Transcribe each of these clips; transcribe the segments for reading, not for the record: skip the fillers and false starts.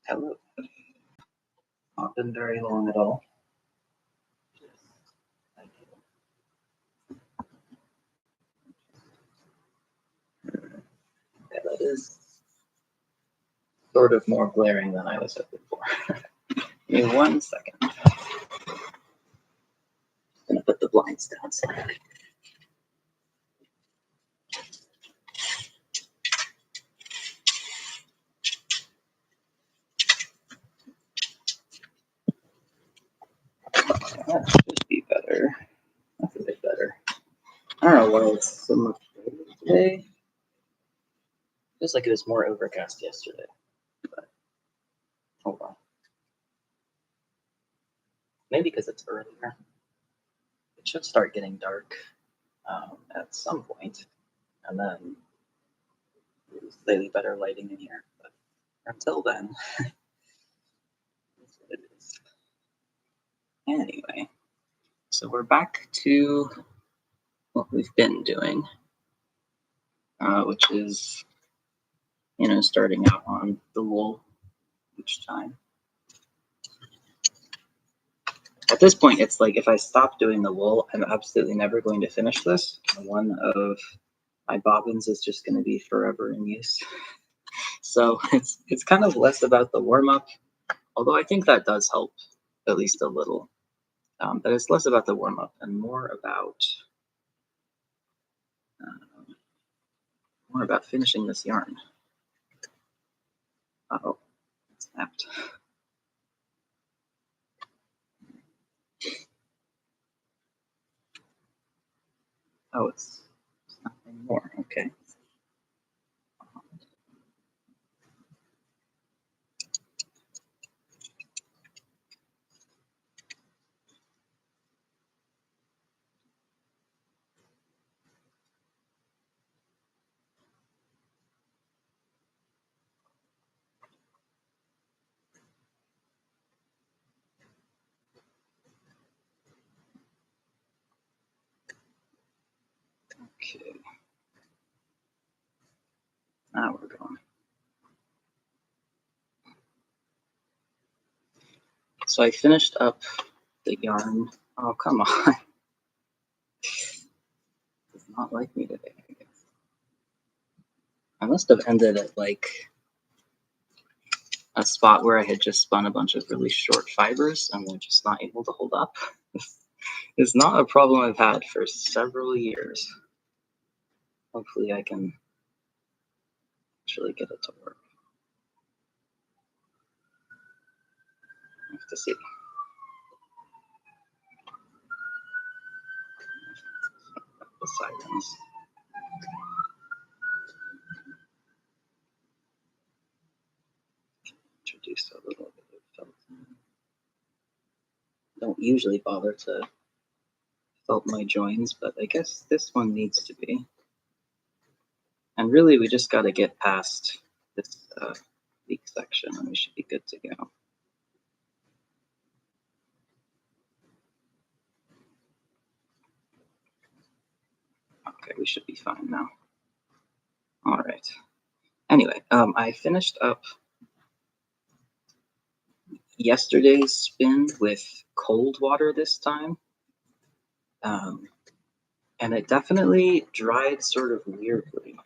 Hello. Not been very long at all. Yeah, that is sort of more glaring than I was hoping for. Give me 1 second. I'm gonna put the blinds down slightly. That should be better. That's a bit better. I don't know why it's so much better today. Feels like it was more overcast yesterday, but hold on. Maybe because it's earlier. It should start getting dark at some point, and then slightly better lighting in here. But until then, that's what it is. Anyway, so we're back to what we've been doing, which is, starting out on the wool each time. At this point, it's like if I stop doing the wool, I'm absolutely never going to finish this. One of my bobbins is just going to be forever in use. So it's kind of less about the warm-up, although I think that does help at least a little. But it's less about the warm-up and more about finishing this yarn. Uh-oh, it snapped. Oh, it's not anymore. Okay. Okay. Now we're going. So I finished up the yarn. Oh, come on. Does not like me today, I guess. I must have ended at like a spot where I had just spun a bunch of really short fibers and they're just not able to hold up. It's not a problem I've had for several years. Hopefully I can actually get it to work. I have to see. The sirens. Introduce a little bit of felt. Don't usually bother to felt my joins, but I guess this one needs to be. And really, we just got to get past this leak section and we should be good to go. Okay, we should be fine now. All right. Anyway, I finished up yesterday's spin with cold water this time. And it definitely dried sort of weirdly.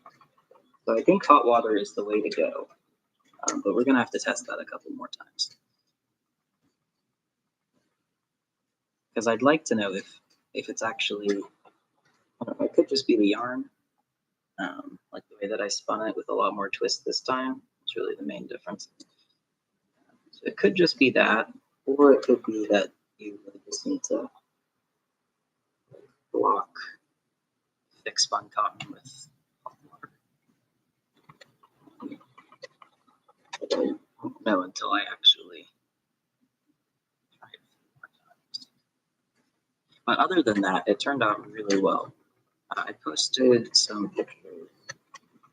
So I think hot water is the way to go. But we're going to have to test that a couple more times. Because I'd like to know if it's actually, I don't know, it could just be the yarn. Like the way that I spun it with a lot more twist this time. It's really the main difference. So it could just be that, or it could be that you just need to block thick spun cotton with hot water. But I won't know until I actually try it a few more times. But other than that, it turned out really well. I posted some pictures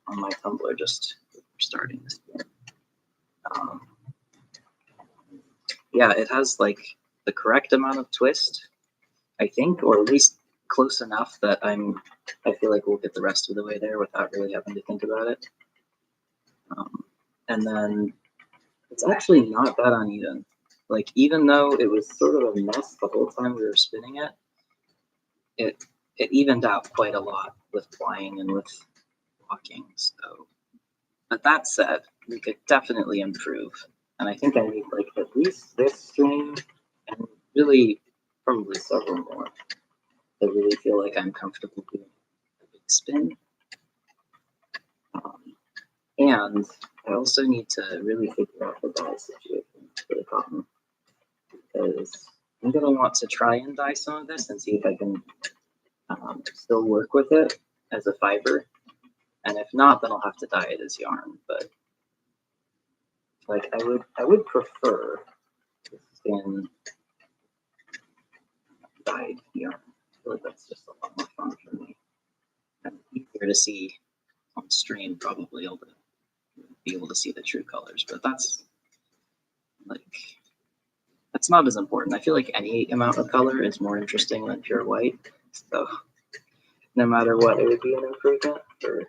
on my Tumblr just before starting this year. Yeah, it has like the correct amount of twist, I think, or at least close enough that I feel like we'll get the rest of the way there without really having to think about it. And then It's actually not that uneven. Like, even though it was sort of a mess the whole time we were spinning it, it evened out quite a lot with flying and with walking. So, but that said, we could definitely improve. And I think I need like at least this string and really probably several more. I really feel like I'm comfortable doing a big spin. And I also need to really figure out the dye situation for the cotton, because I'm going to want to try and dye some of this and see if I can still work with it as a fiber. And if not, then I'll have to dye it as yarn. But like I would prefer to spin dyed yarn. I feel like that's just a lot more fun for me. And easier to see on stream, probably able to be able to see the true colors. But that's not as important. I feel like any amount of color is more interesting than pure white. So no matter what, it would be an improvement for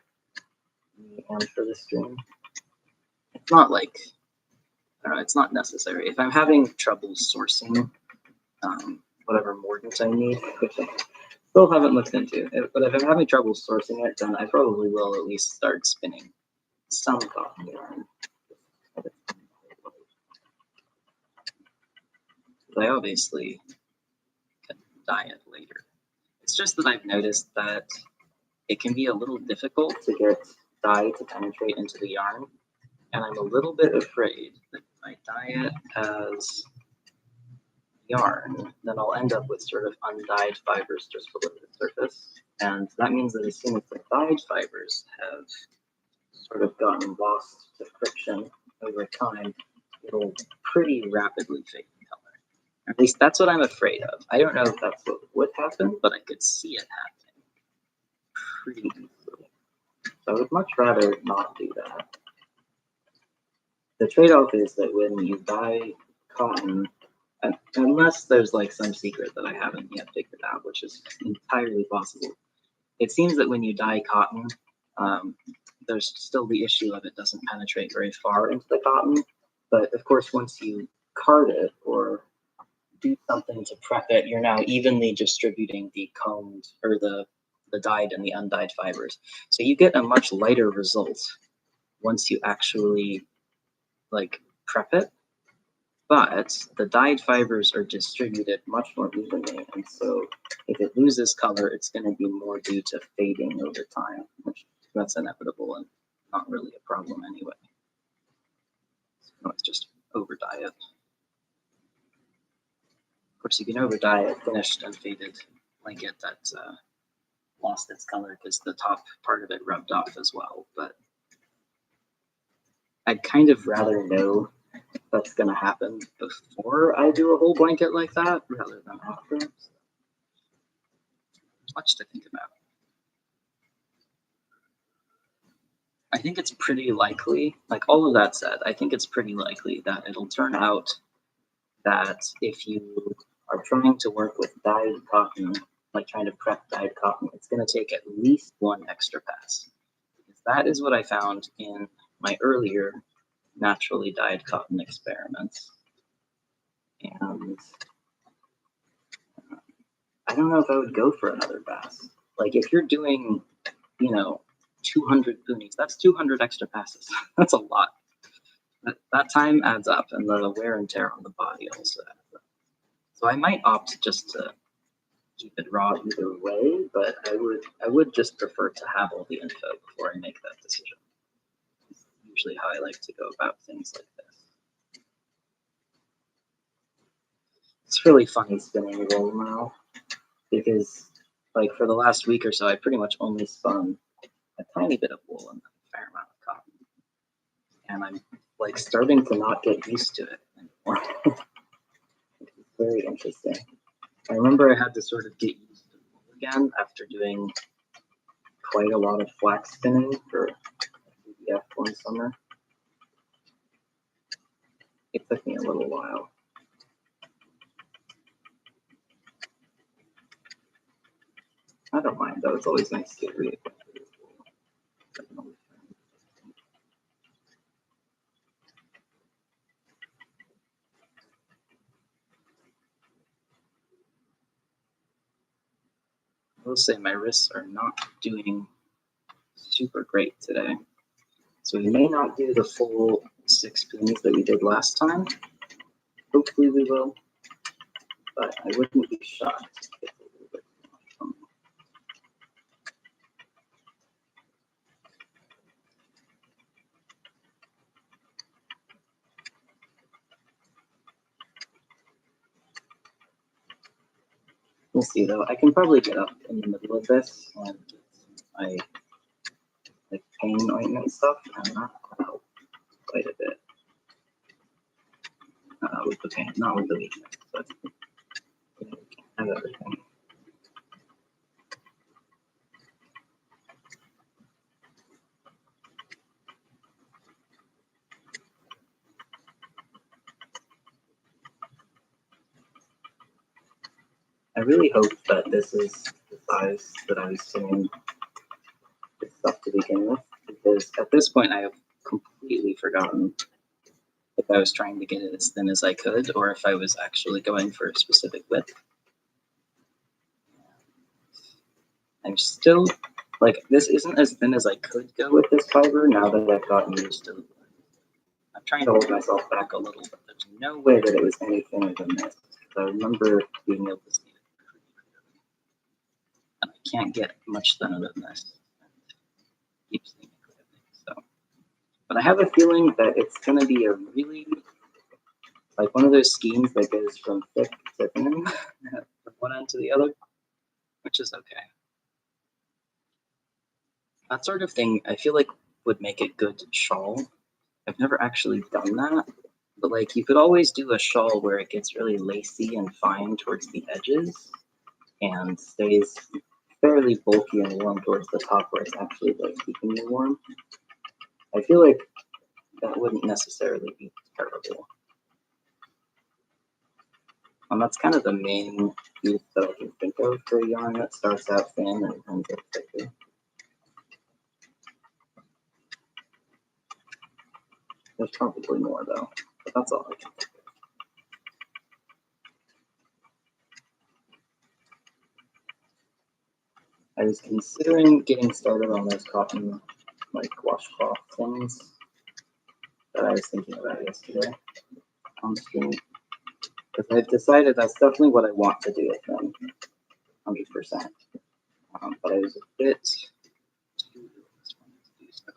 me and for the stream. It's not like, I don't know, it's not necessary. If I'm having trouble sourcing whatever mordant I need, which I still haven't looked into, but if I'm having trouble sourcing it, then I probably will at least start spinning some cotton yarn. I obviously can dye it later. It's just that I've noticed that it can be a little difficult to get dye to penetrate into the yarn, and I'm a little bit afraid that if I dye it as yarn, then I'll end up with sort of undyed fibers just below the surface, and that means that as soon as the dyed fibers have sort of gotten lost to friction over time, it'll pretty rapidly fade in color. At least that's what I'm afraid of. I don't know if that's what would happen, but I could see it happening pretty easily. So I would much rather not do that. The trade-off is that when you dye cotton, unless there's like some secret that I haven't yet figured out, which is entirely possible, it seems that when you dye cotton, there's still the issue of it doesn't penetrate very far into the cotton. But of course, once you card it or do something to prep it, you're now evenly distributing the combed or the dyed and the undyed fibers. So you get a much lighter result once you actually like prep it. But the dyed fibers are distributed much more evenly, and so if it loses color, it's going to be more due to fading over time, which that's inevitable and not really a problem anyway. So it's just over dye it. Of course, you can over dye a finished unfaded blanket that lost its color because the top part of it rubbed off as well. But I'd kind of rather know that's going to happen before I do a whole blanket like that rather than after. So, much to think about. I think it's pretty likely, like all of that said, I think it's pretty likely that it'll turn out that if you are trying to work with dyed cotton, like trying to prep dyed cotton, it's going to take at least one extra pass. Because that is what I found in my earlier naturally dyed cotton experiments. And I don't know if I would go for another pass. Like if you're doing, 200 poonies, that's 200 extra passes. That's a lot. That time adds up, and the wear and tear on the body also adds up. So I might opt just to keep it raw either way, but I would just prefer to have all the info before I make that decision. It's usually how I like to go about things like this. It's really funny spinning wool now, because like for the last week or so, I pretty much only spun a tiny bit of wool and a fair amount of cotton. And I'm like starting to not get used to it anymore. It's very interesting. I remember I had to sort of get used to wool again after doing quite a lot of flax spinning for BDF one summer. It took me a little while. I don't mind though, it's always nice to get reacquainted with wool. I will say my wrists are not doing super great today. So we may not do the full 6 pins that we did last time. Hopefully we will, but I wouldn't be shocked if it's a little bit more. We'll see though. I can probably get up in the middle of this and get my like pain ointment stuff, and that will help quite a bit with the pain, not with the weakness, but you know, we can't have everything. I really hope that this is the size that I was saying this stuff to begin with, because at this point I have completely forgotten if I was trying to get it as thin as I could or if I was actually going for a specific width. I'm still, like, this isn't as thin as I could go with this fiber now that I've gotten used to it. I'm trying to hold myself back a little, but there's no way that it was any thinner than this. I remember being able to see it pretty clearly. And I can't get much thinner than this. It keeps thinking so. But I have a feeling that it's going to be a really, like one of those schemes that goes from thick to thin, from one end to the other, which is okay. That sort of thing, I feel like would make a good shawl. I've never actually done that, but like you could always do a shawl where it gets really lacy and fine towards the edges and stays fairly bulky and warm towards the top where it's actually like keeping you warm. I feel like that wouldn't necessarily be terrible. And that's kind of the main use that I can think of for a yarn that starts out thin and ends up thicker. There's probably more though, but that's all I can think of. I was considering getting started on those cotton like washcloth things that I was thinking about yesterday on stream. Because I've decided that's definitely what I want to do with them, 100%. But I was a bit too disappointed to do so.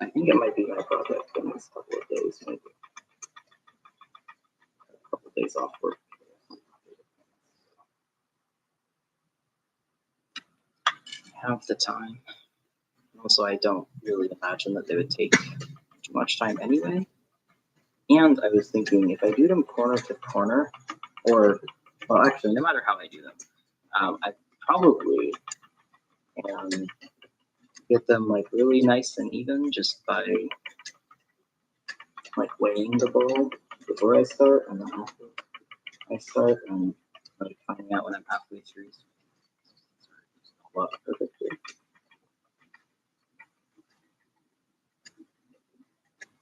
I think it might be my project in this couple of days, maybe. A couple of days off work. I have the time. Also, I don't really imagine that they would take too much time anyway. And I was thinking, if I do them corner to corner, or, well, actually, no matter how I do them, I probably can get them like really nice and even just by like weighing the bowl before I start, and then after I start, and like finding out when I'm halfway through. Perfectly.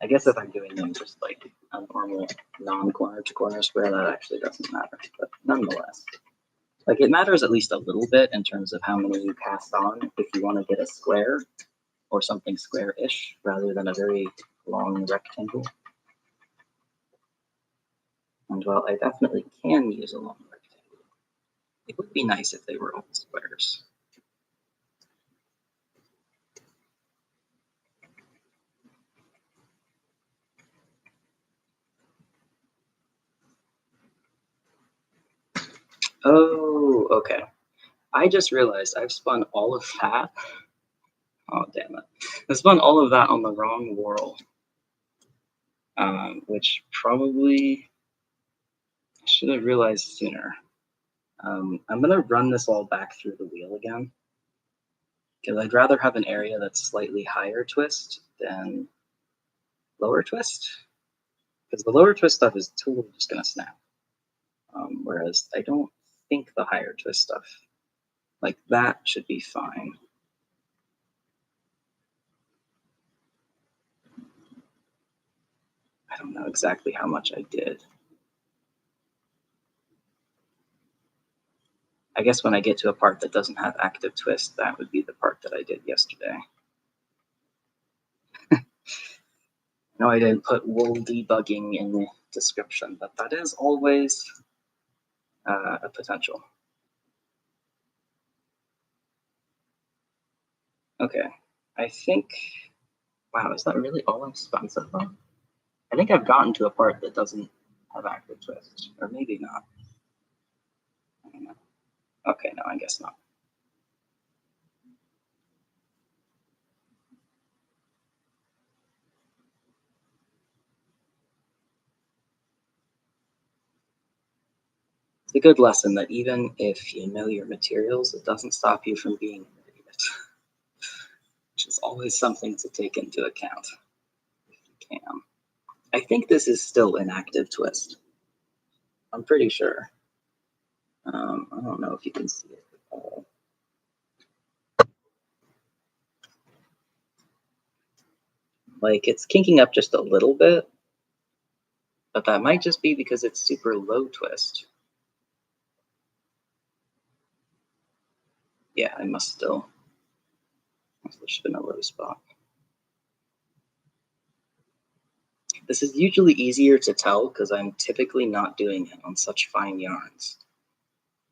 I guess if I'm doing them just like a normal non-corner to corner square, that actually doesn't matter. But nonetheless, like it matters at least a little bit in terms of how many you cast on if you want to get a square or something square-ish rather than a very long rectangle. And while I definitely can use a long rectangle, it would be nice if they were all squares. Oh, okay. I just realized I've spun all of that. Oh, damn it. I spun all of that on the wrong whorl, which probably I should have realized sooner. I'm going to run this all back through the wheel again, because I'd rather have an area that's slightly higher twist than lower twist, because the lower twist stuff is totally just going to snap. Whereas I don't think the higher twist stuff, like that should be fine. I don't know exactly how much I did. I guess when I get to a part that doesn't have active twist, that would be the part that I did yesterday. No, I didn't put wool debugging in the description, but that is always a potential. Okay, I think, wow, is that really all I've spun so far? I think I've gotten to a part that doesn't have active twist, or maybe not. I don't know. Okay, no, I guess not. It's a good lesson that even if you know your materials, it doesn't stop you from being an idiot, which is always something to take into account if you can. I think this is still an active twist. I'm pretty sure. I don't know if you can see it at all. Like, it's kinking up just a little bit, but that might just be because it's super low twist. Yeah, I must still. Must have been a low spot. This is usually easier to tell because I'm typically not doing it on such fine yarns.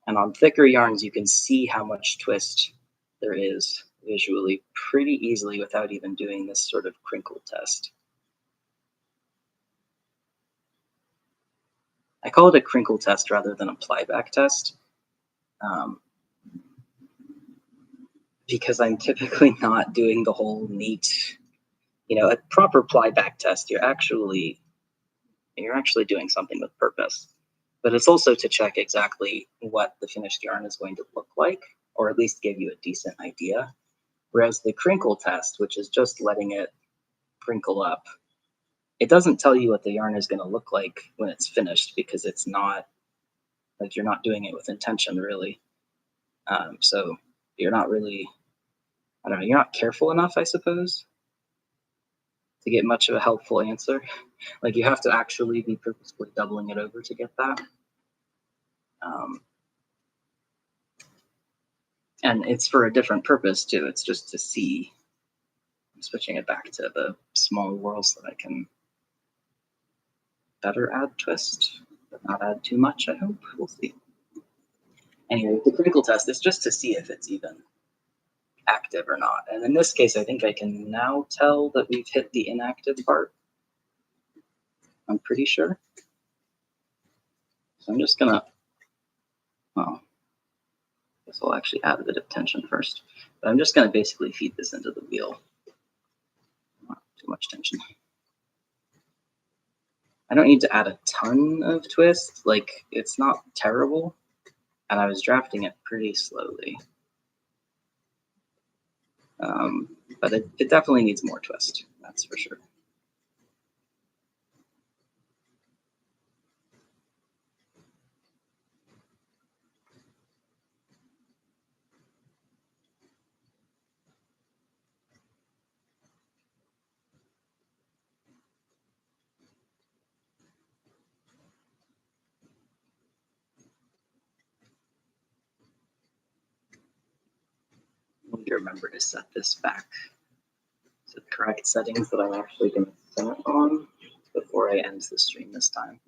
And on thicker yarns, you can see how much twist there is visually pretty easily without even doing this sort of crinkle test. I call it a crinkle test rather than a plyback test, because I'm typically not doing the whole neat, a proper plyback test. You're actually doing something with purpose. But it's also to check exactly what the finished yarn is going to look like, or at least give you a decent idea. Whereas the crinkle test, which is just letting it crinkle up, it doesn't tell you what the yarn is going to look like when it's finished because it's not, like, you're not doing it with intention really. So you're not really, I don't know, you're not careful enough, I suppose, to get much of a helpful answer. Like, you have to actually be purposefully doubling it over to get that. And it's for a different purpose too. It's just to see. I'm switching it back to the small whorls so that I can better add twist, but not add too much, I hope. We'll see. Anyway, the crinkle test is just to see if it's even active or not. And in this case, I think I can now tell that we've hit the inactive part. I'm pretty sure. So I'm just gonna, well, I guess I'll actually add a bit of tension first. But I'm just gonna basically feed this into the wheel. Not too much tension. I don't need to add a ton of twist. Like, it's not terrible. And I was drafting it pretty slowly. But it definitely needs more twist, that's for sure. I need to remember to set this back to the correct settings that I'm actually going to set it on before I end the stream this time.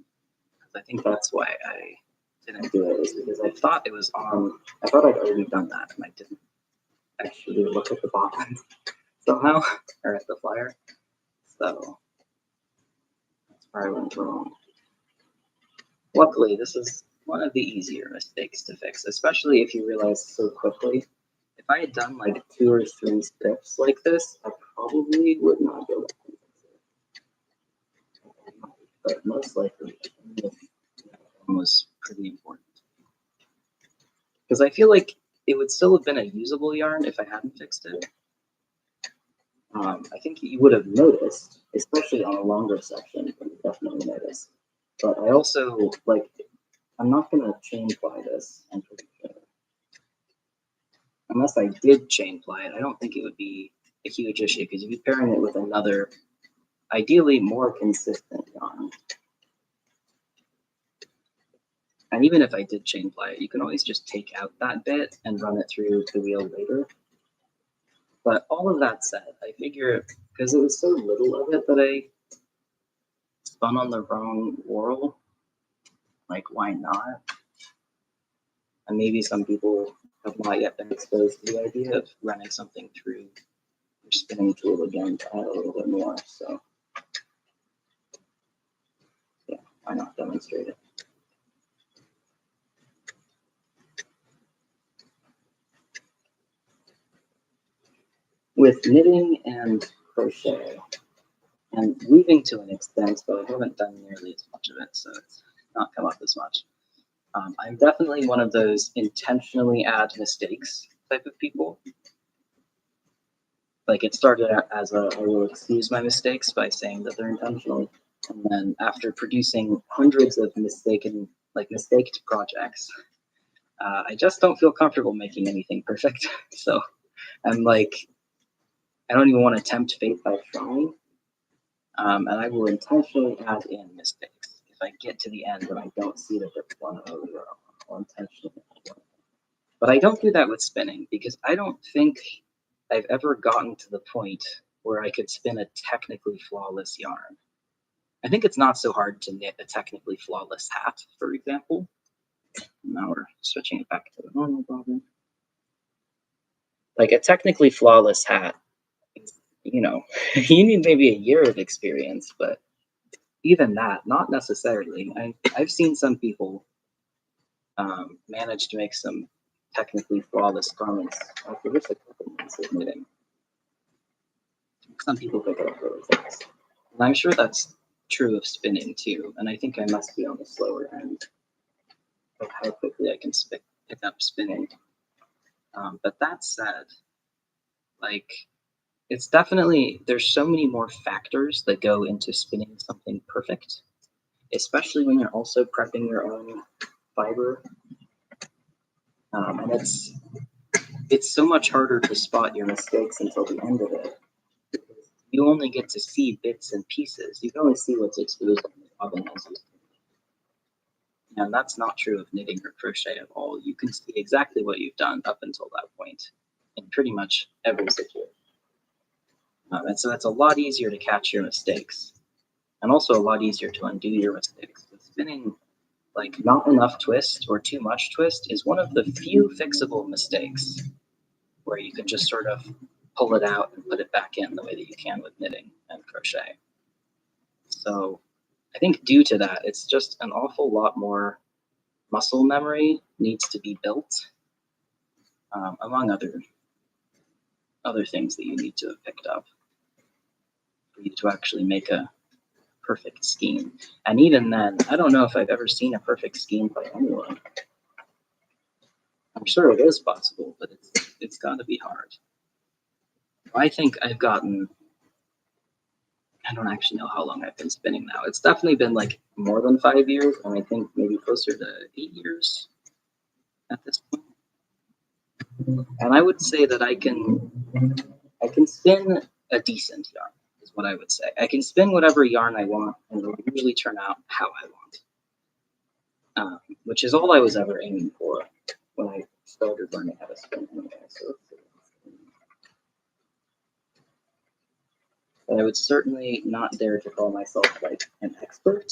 Because I think that's why I didn't do it, is because I thought it was on, I thought I'd already done that, and I didn't actually look at the bottom somehow, or at the flyer. So that's where I went wrong. Luckily, this is one of the easier mistakes to fix, especially if you realize so quickly. If I had done like 2 or 3 steps like this, I probably would not go back and fix it. But most likely, it was pretty important. Because I feel like it would still have been a usable yarn if I hadn't fixed it. I think you would have noticed, especially on a longer section, you would definitely notice. But I also, like, I'm not going to chain ply this, I'm pretty sure. Unless I did chain ply it, I don't think it would be a huge issue because you'd be pairing it with another, ideally more consistent yarn. And even if I did chain ply it, you can always just take out that bit and run it through the wheel later. But all of that said, I figure because it was so little of it that I spun on the wrong whorl, like why not? And maybe some people have not yet been exposed to the idea of running something through your spinning tool again to add a little bit more. So yeah, why not demonstrate it? With knitting and crochet, and weaving to an extent, but I haven't done nearly as much of it, so it's not come up as much. I'm definitely one of those intentionally add mistakes type of people. Like it started out as I will excuse my mistakes by saying that they're intentional. And then after producing hundreds of mistaked projects, I just don't feel comfortable making anything perfect. So I'm like, I don't even want to tempt fate by trying. And I will intentionally add in mistakes. If I get to the end and I don't see that there's one over, I'll intentionally add one. But I don't do that with spinning because I don't think I've ever gotten to the point where I could spin a technically flawless yarn. I think it's not so hard to knit a technically flawless hat, for example. Now we're switching it back to the normal bobbin. Like a technically flawless hat, you know, you need maybe a year of experience, but even that, not necessarily. I've seen some people manage to make some technically flawless garments after just a couple months of knitting. Some people pick it up really fast. And I'm sure that's true of spinning too, and I think I must be on the slower end of how quickly I can pick up spinning. But that said, like, it's definitely, there's so many more factors that go into spinning something perfect, especially when you're also prepping your own fiber. And it's so much harder to spot your mistakes until the end of it. You only get to see bits and pieces. You can only see what's exposed in the bobbin as you. And that's not true of knitting or crochet at all. You can see exactly what you've done up until that point in pretty much every situation. And so it's a lot easier to catch your mistakes and also a lot easier to undo your mistakes. With spinning, like not enough twist or too much twist is one of the few fixable mistakes where you can just sort of pull it out and put it back in the way that you can with knitting and crochet. So I think due to that, it's just an awful lot more muscle memory needs to be built, among other things that you need to have picked up for you to actually make a perfect scheme. And even then, I don't know if I've ever seen a perfect scheme by anyone. I'm sure it is possible, but it's got to be hard. I think I've gotten, I don't actually know how long I've been spinning now. It's definitely been like more than 5 years, and I think maybe closer to 8 years at this point. And I would say that I can spin a decent yarn, is what I would say. I can spin whatever yarn I want, and it'll usually turn out how I want, which is all I was ever aiming for when I started learning how to spin anyway. So but I would certainly not dare to call myself like an expert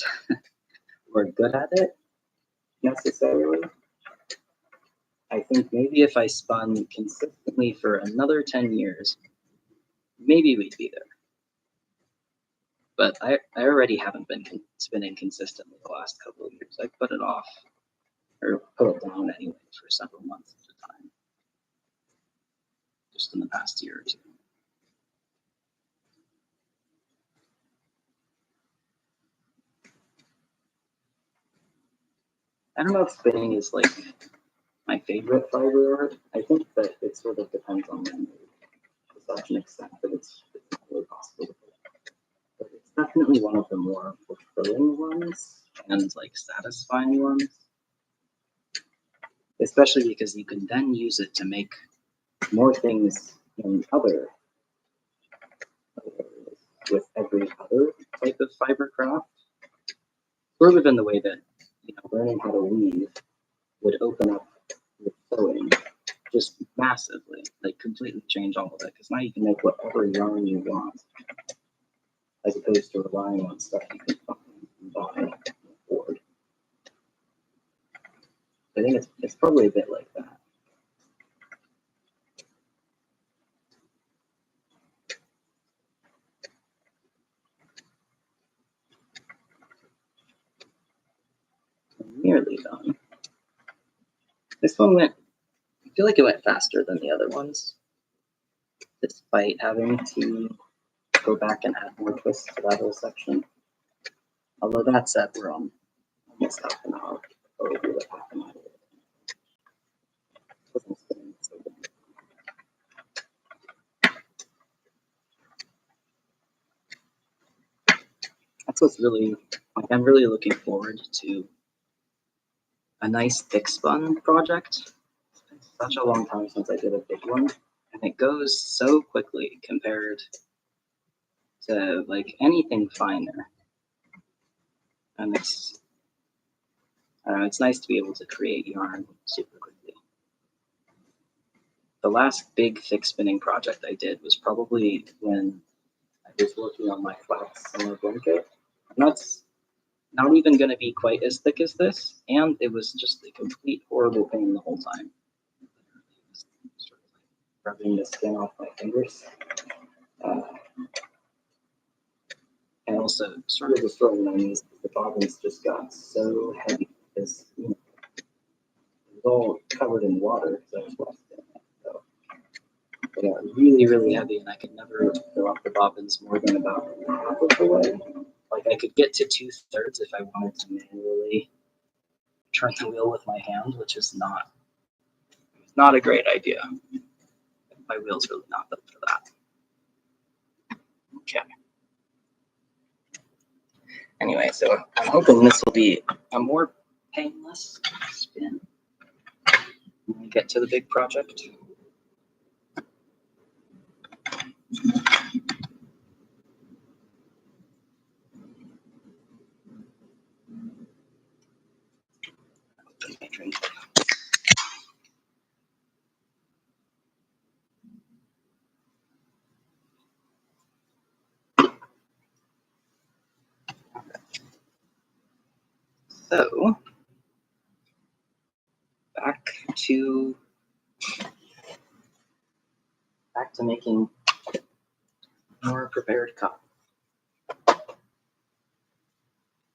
or good at it necessarily. I think maybe if I spun consistently for another 10 years, maybe we'd be there. But I already haven't been spinning consistently the last couple of years. I put it off, or put it down anyway, for several months at a time, just in the past year or two. I don't know if spinning is like my favorite fiber art. I think that it sort of depends on my mood to such an extent that it's not really possible. But it's definitely one of the more fulfilling ones and like satisfying ones. Especially because you can then use it to make more things in other areas with every other type of fiber craft. Sort of in the way that learning how to weave would open up your sewing just massively, like completely change all of it. Because now you can make whatever yarn you want, as opposed to relying on stuff you can buy and afford. I think it's probably a bit like that. Nearly done. This one went, I feel like it went faster than the other ones, despite having to go back and add more twists to that whole section. Although that said, we're on almost half an hour, or over half an hour. That's what's really, like, I'm really looking forward to a nice thick spun project. It's been such a long time since I did a big one, and it goes so quickly compared to like anything finer. And it's, I don't know, it's nice to be able to create yarn super quickly. The last big thick spinning project I did was probably when I was working on my flat summer blanket. And that's not even going to be quite as thick as this, and it was just a complete horrible pain the whole time. Sort of like rubbing the skin off my fingers. And also sort of destroying my knees because the bobbins just got so heavy because it was all covered in water because I was washed in it. So they got really, really heavy, and I could never fill up the bobbins more than about half of the way. Like I could get to 2/3 if I wanted to manually turn the wheel with my hand, which is not a great idea. My wheel's really not built for that. Okay. Anyway, so I'm hoping this will be a more painless spin when we get to the big project. Open my drink. So, back to making more prepared cotton,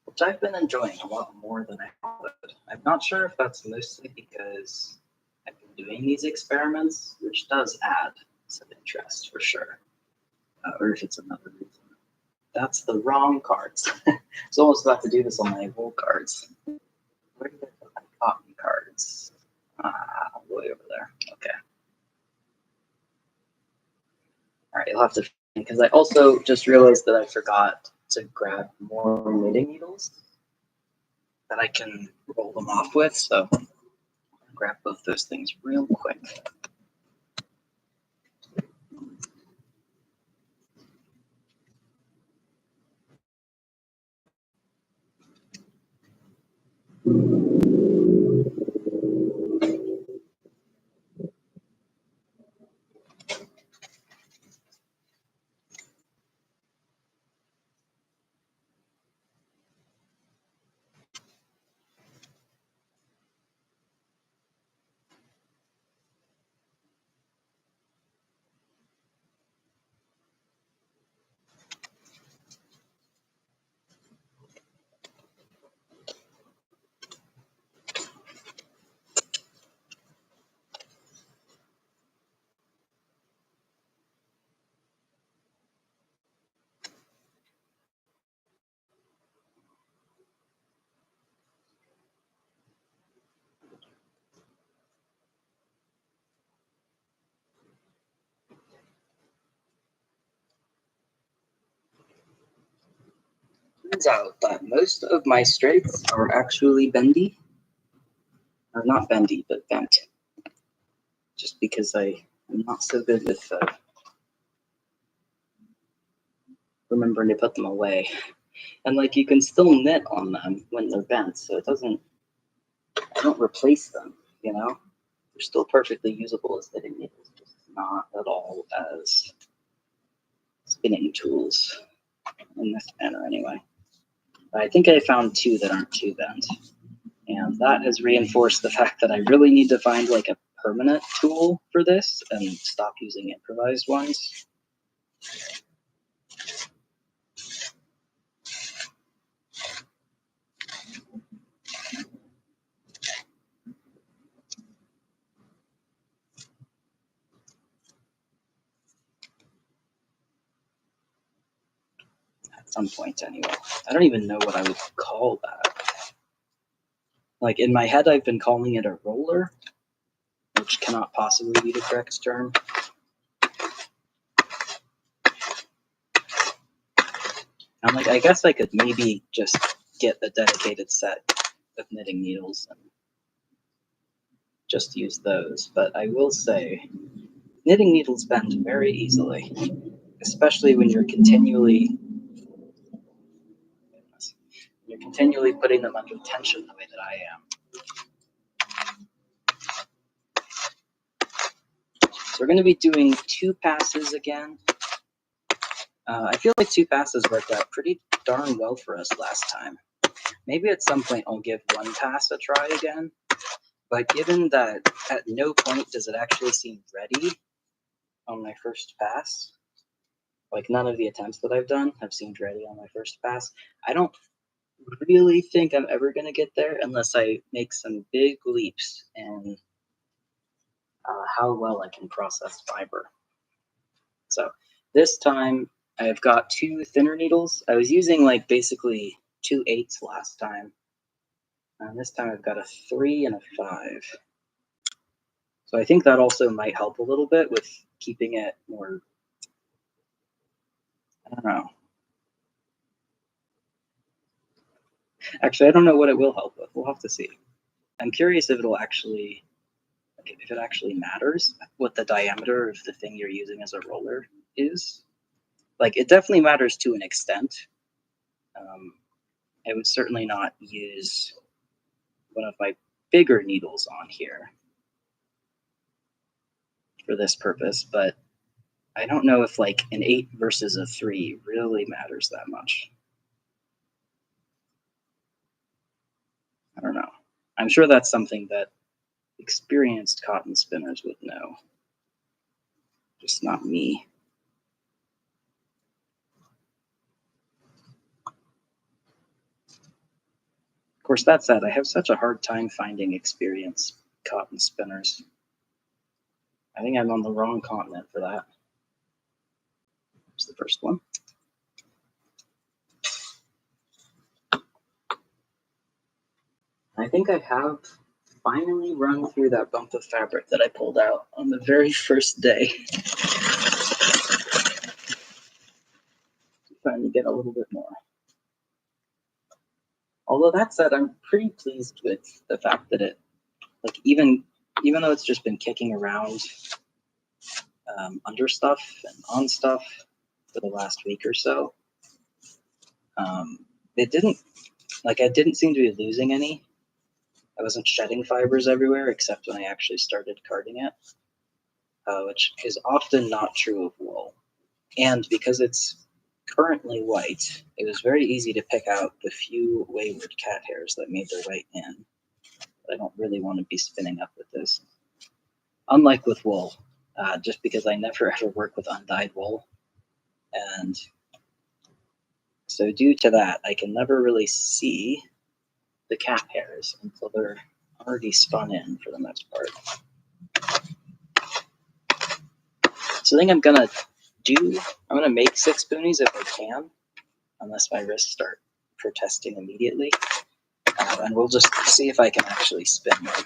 which I've been enjoying a lot more than I would. I'm not sure if that's mostly because I've been doing these experiments, which does add some interest for sure, or if it's another reason. That's the wrong cards. I was almost about to do this on my wool cards. Where did I put my cotton cards? All the way over there. Okay. All right, you'll have to, because I also just realized that I forgot to grab more knitting needles that I can roll them off with. So I'll grab both those things real quick. Turns out that most of my straights are actually bendy. Or not bendy, but bent. Just because I'm not so good with remembering to put them away. And like you can still knit on them when they're bent, so it doesn't, I don't replace them, you know? They're still perfectly usable as knitting needles, just not at all as spinning tools in this manner anyway. I think I found two that aren't too bent, and that has reinforced the fact that I really need to find like a permanent tool for this and stop using improvised ones. At some point anyway. I don't even know what I would call that. Like in my head, I've been calling it a roller, which cannot possibly be the correct term. I'm like, I guess I could maybe just get a dedicated set of knitting needles and just use those. But I will say, knitting needles bend very easily, especially when you're continually putting them under tension the way that I am. So we're going to be doing 2 passes again. I feel like 2 passes worked out pretty darn well for us last time. Maybe at some point I'll give 1 pass a try again. But given that at no point does it actually seem ready on my first pass, like none of the attempts that I've done have seemed ready on my first pass, I don't really think I'm ever going to get there unless I make some big leaps in how well I can process fiber. So this time I've got 2 thinner needles. I was using like basically 2/8 last time. And this time I've got a 3 and a 5. So I think that also might help a little bit with keeping it more, I don't know. Actually, I don't know what it will help with. We'll have to see. I'm curious if it'll actually, like, if it actually matters what the diameter of the thing you're using as a roller is. Like, it definitely matters to an extent. I would certainly not use one of my bigger needles on here for this purpose, but I don't know if like an 8 versus a 3 really matters that much. I don't know. I'm sure that's something that experienced cotton spinners would know, just not me. Of course, that said, I have such a hard time finding experienced cotton spinners. I think I'm on the wrong continent for that. Here's the first one. I think I have finally run through that bump of fabric that I pulled out on the very first day. Finally get a little bit more. Although that said, I'm pretty pleased with the fact that it, like, even though it's just been kicking around under stuff and on stuff for the last week or so, it didn't, like, I didn't seem to be losing any. I wasn't shedding fibers everywhere except when I actually started carding it, which is often not true of wool. And because it's currently white, it was very easy to pick out the few wayward cat hairs that made their way in. But I don't really want to be spinning up with this. Unlike with wool, just because I never ever work with undyed wool. And so due to that, I can never really see the cat hairs until they're already spun in for the most part. So I think I'm gonna make 6 boonies if I can, unless my wrists start protesting immediately. And we'll just see if I can actually spin them.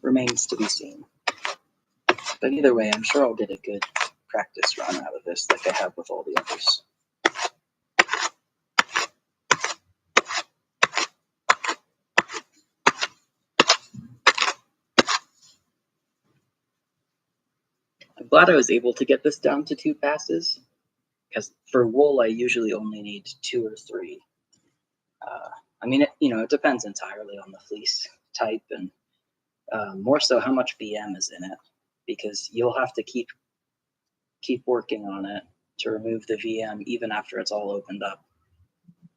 Remains to be seen. But either way, I'm sure I'll get a good practice run out of this like I have with all the others. I'm glad I was able to get this down to 2 passes, because for wool, I usually only need 2 or 3. I mean, it depends entirely on the fleece type and more so how much VM is in it, because you'll have to keep working on it to remove the VM even after it's all opened up.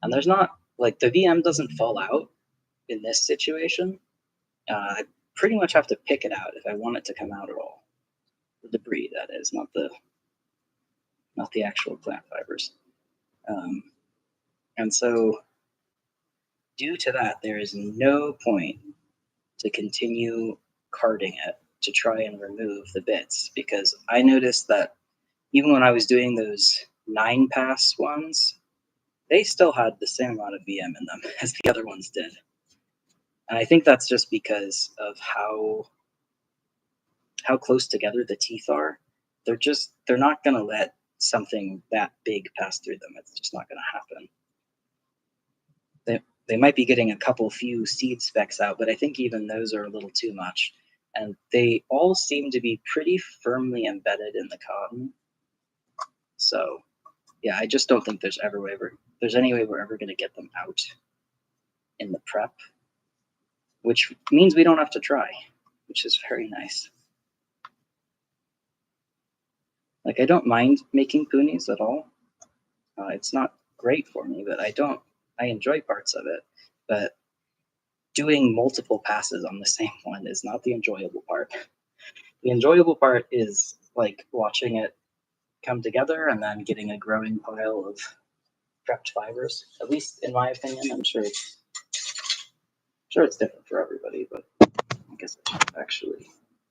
And there's not like the VM doesn't fall out in this situation. I pretty much have to pick it out if I want it to come out at all. The debris, that is, not the actual plant fibers. And so, due to that, there is no point to continue carding it to try and remove the bits, because I noticed that even when I was doing those 9-pass ones, they still had the same amount of VM in them as the other ones did. And I think that's just because of how close together the teeth are. They're not going to let something that big pass through them. It's just not going to happen. They might be getting a few seed specks out, but I think even those are a little too much. And they all seem to be pretty firmly embedded in the cotton. So, yeah, I just don't think there's any way we're ever going to get them out in the prep, which means we don't have to try, which is very nice. Like, I don't mind making poonies at all. It's not great for me, but I enjoy parts of it. But doing multiple passes on the same one is not the enjoyable part. The enjoyable part is like watching it come together and then getting a growing pile of prepped fibers. At least in my opinion, I'm sure it's different for everybody, but I guess I should actually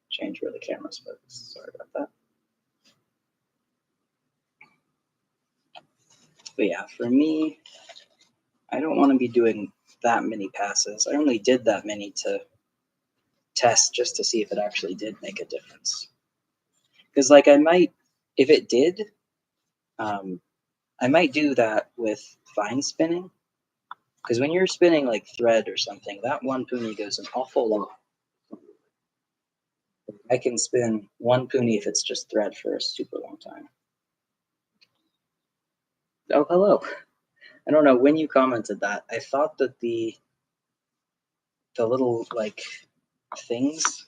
change where the camera's focused. Sorry about that. But yeah, for me, I don't want to be doing that many passes. I only did that many to test just to see if it actually did make a difference. Because like if it did, I might do that with fine spinning. Because when you're spinning like thread or something, that one poonie goes an awful lot. I can spin one poonie if it's just thread for a super long time. Oh, hello. I don't know when you commented that. I thought that the little like things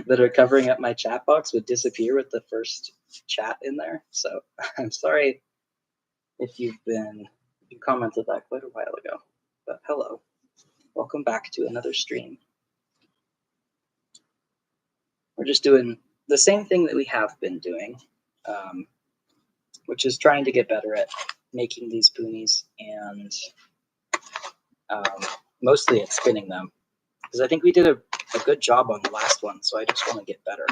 that are covering up my chat box would disappear with the first chat in there. So I'm sorry if you commented that quite a while ago. But hello. Welcome back to another stream. We're just doing the same thing that we have been doing, which is trying to get better at making these poonies and mostly at spinning them. Because I think we did a good job on the last one, so I just want to get better.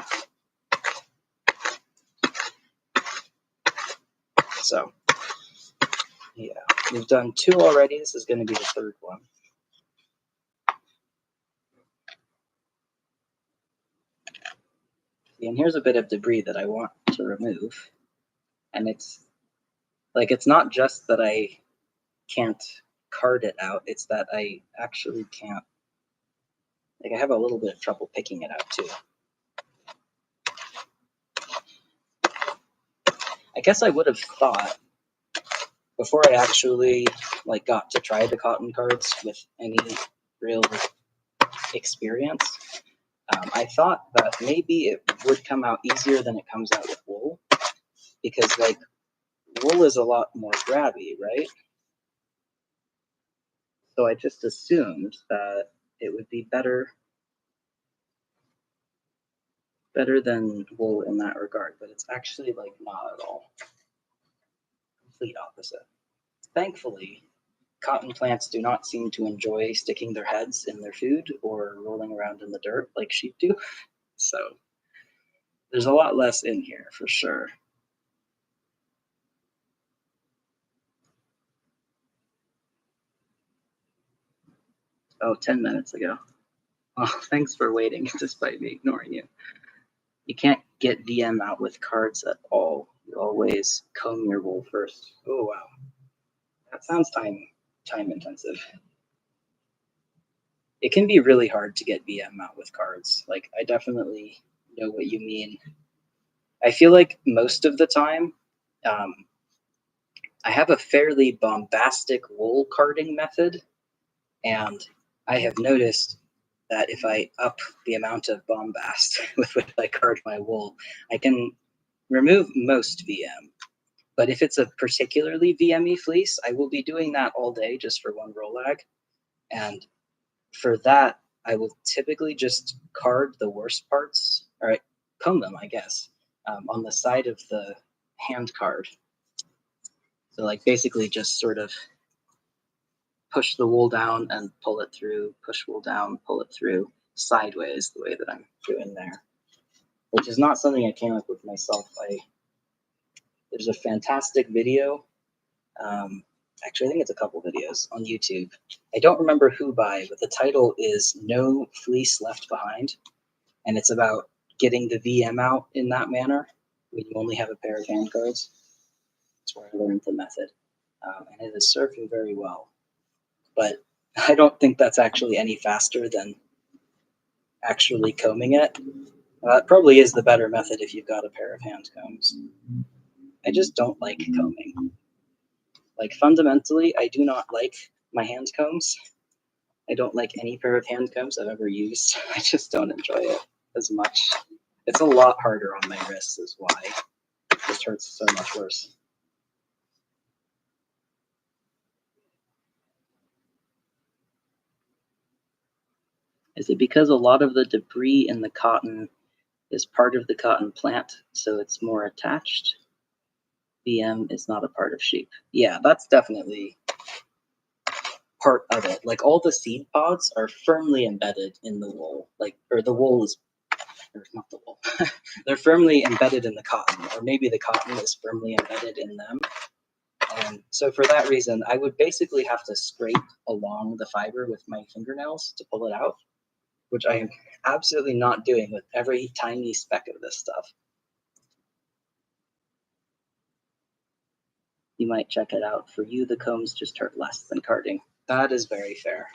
So, yeah, we've done 2 already. This is going to be the 3rd one. And here's a bit of debris that I want to remove. And it's not just that I can't card it out, it's that I actually can't. Like, I have a little bit of trouble picking it out too. I guess I would have thought before I actually got to try the cotton cards with any real experience. I thought that maybe it would come out easier than it comes out with wool, because wool is a lot more grabby, right? So I just assumed that it would be better than wool in that regard, but it's actually not at all. Complete opposite. Thankfully, cotton plants do not seem to enjoy sticking their heads in their food or rolling around in the dirt like sheep do. So there's a lot less in here for sure. Oh, 10 minutes ago. Oh, thanks for waiting despite me ignoring you. You can't get VM out with cards at all. You always comb your wool first. Oh, wow. That sounds time intensive. It can be really hard to get VM out with cards. I definitely know what you mean I feel like most of the time, I have a fairly bombastic wool carding method, and I have noticed that if I up the amount of bombast with which I card my wool, I can remove most VM. But if it's a particularly VME fleece, I will be doing that all day just for one roll lag. And for that, I will typically just card the worst parts, or comb them, I guess, on the side of the hand card. So like basically just sort of push the wool down and pull it through, push wool down, pull it through sideways the way that I'm doing there, which is not something I came up with myself. There's a fantastic video. Actually, I think it's a couple videos on YouTube. I don't remember who by, but the title is No Fleece Left Behind. And it's about getting the VM out in that manner when you only have a pair of hand cards. That's where I learned the method. And it is served me very well. But I don't think that's actually any faster than actually combing it. It probably is the better method if you've got a pair of hand combs. I just don't like combing. Like fundamentally, I do not like my hand combs. I don't like any pair of hand combs I've ever used. I just don't enjoy it as much. It's a lot harder on my wrists is why it just hurts so much worse. Is it because a lot of the debris in the cotton is part of the cotton plant, so it's more attached? VM is not a part of sheep. Yeah, that's definitely part of it. Like all the seed pods are firmly embedded in the wool, or the wool is, or not the wool. They're firmly embedded in the cotton, or maybe the cotton is firmly embedded in them. And so for that reason, I would basically have to scrape along the fiber with my fingernails to pull it out, which I am absolutely not doing with every tiny speck of this stuff. You might check it out. For you, the combs just hurt less than carding. That is very fair.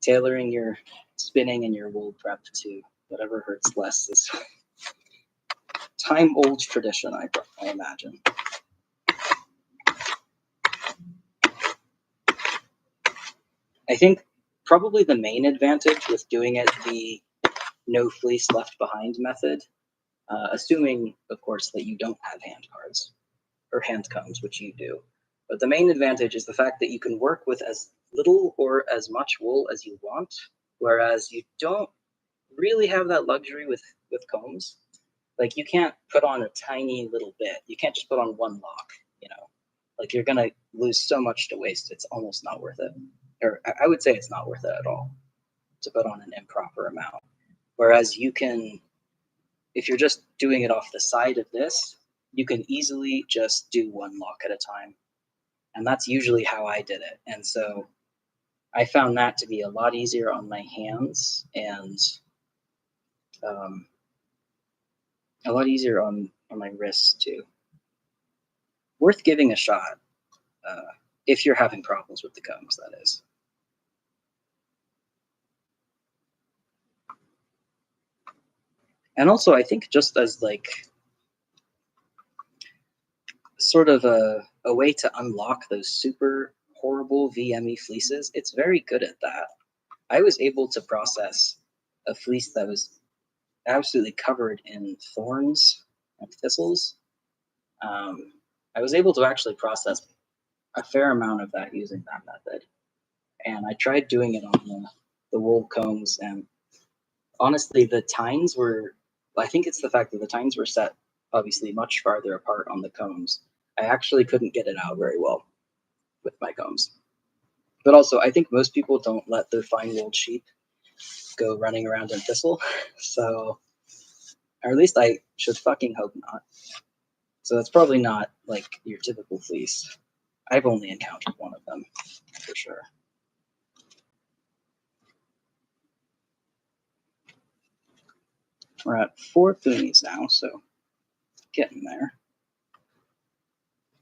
Tailoring your spinning and your wool prep to whatever hurts less is time-old tradition, I imagine. I think probably the main advantage with doing it the no fleece left behind method, assuming, of course, that you don't have hand cards or hand combs, which you do. But the main advantage is the fact that you can work with as little or as much wool as you want, whereas you don't really have that luxury with combs. Like you can't put on a tiny little bit. You can't just put on one lock, you know. Like you're gonna lose so much to waste, it's almost not worth it. Or I would say it's not worth it at all to put on an improper amount. Whereas you can, if you're just doing it off the side of this, you can easily just do one lock at a time. And that's usually how I did it. And so I found that to be a lot easier on my hands and a lot easier on my wrists too. Worth giving a shot if you're having problems with the combs, that is. And also, I think just as like sort of a way to unlock those super horrible VME fleeces, it's very good at that. I was able to process a fleece that was absolutely covered in thorns and thistles. I was able to actually process a fair amount of that using that method. And I tried doing it on the wool combs, and honestly, the tines were, I think it's the fact that the tines were set obviously much farther apart on the combs. I actually couldn't get it out very well with my combs. But also, I think most people don't let their fine-wooled sheep go running around in thistle. So, or at least I should fucking hope not. So that's probably not like your typical fleece. I've only encountered one of them, for sure. We're at 4 Foonies now, so getting there.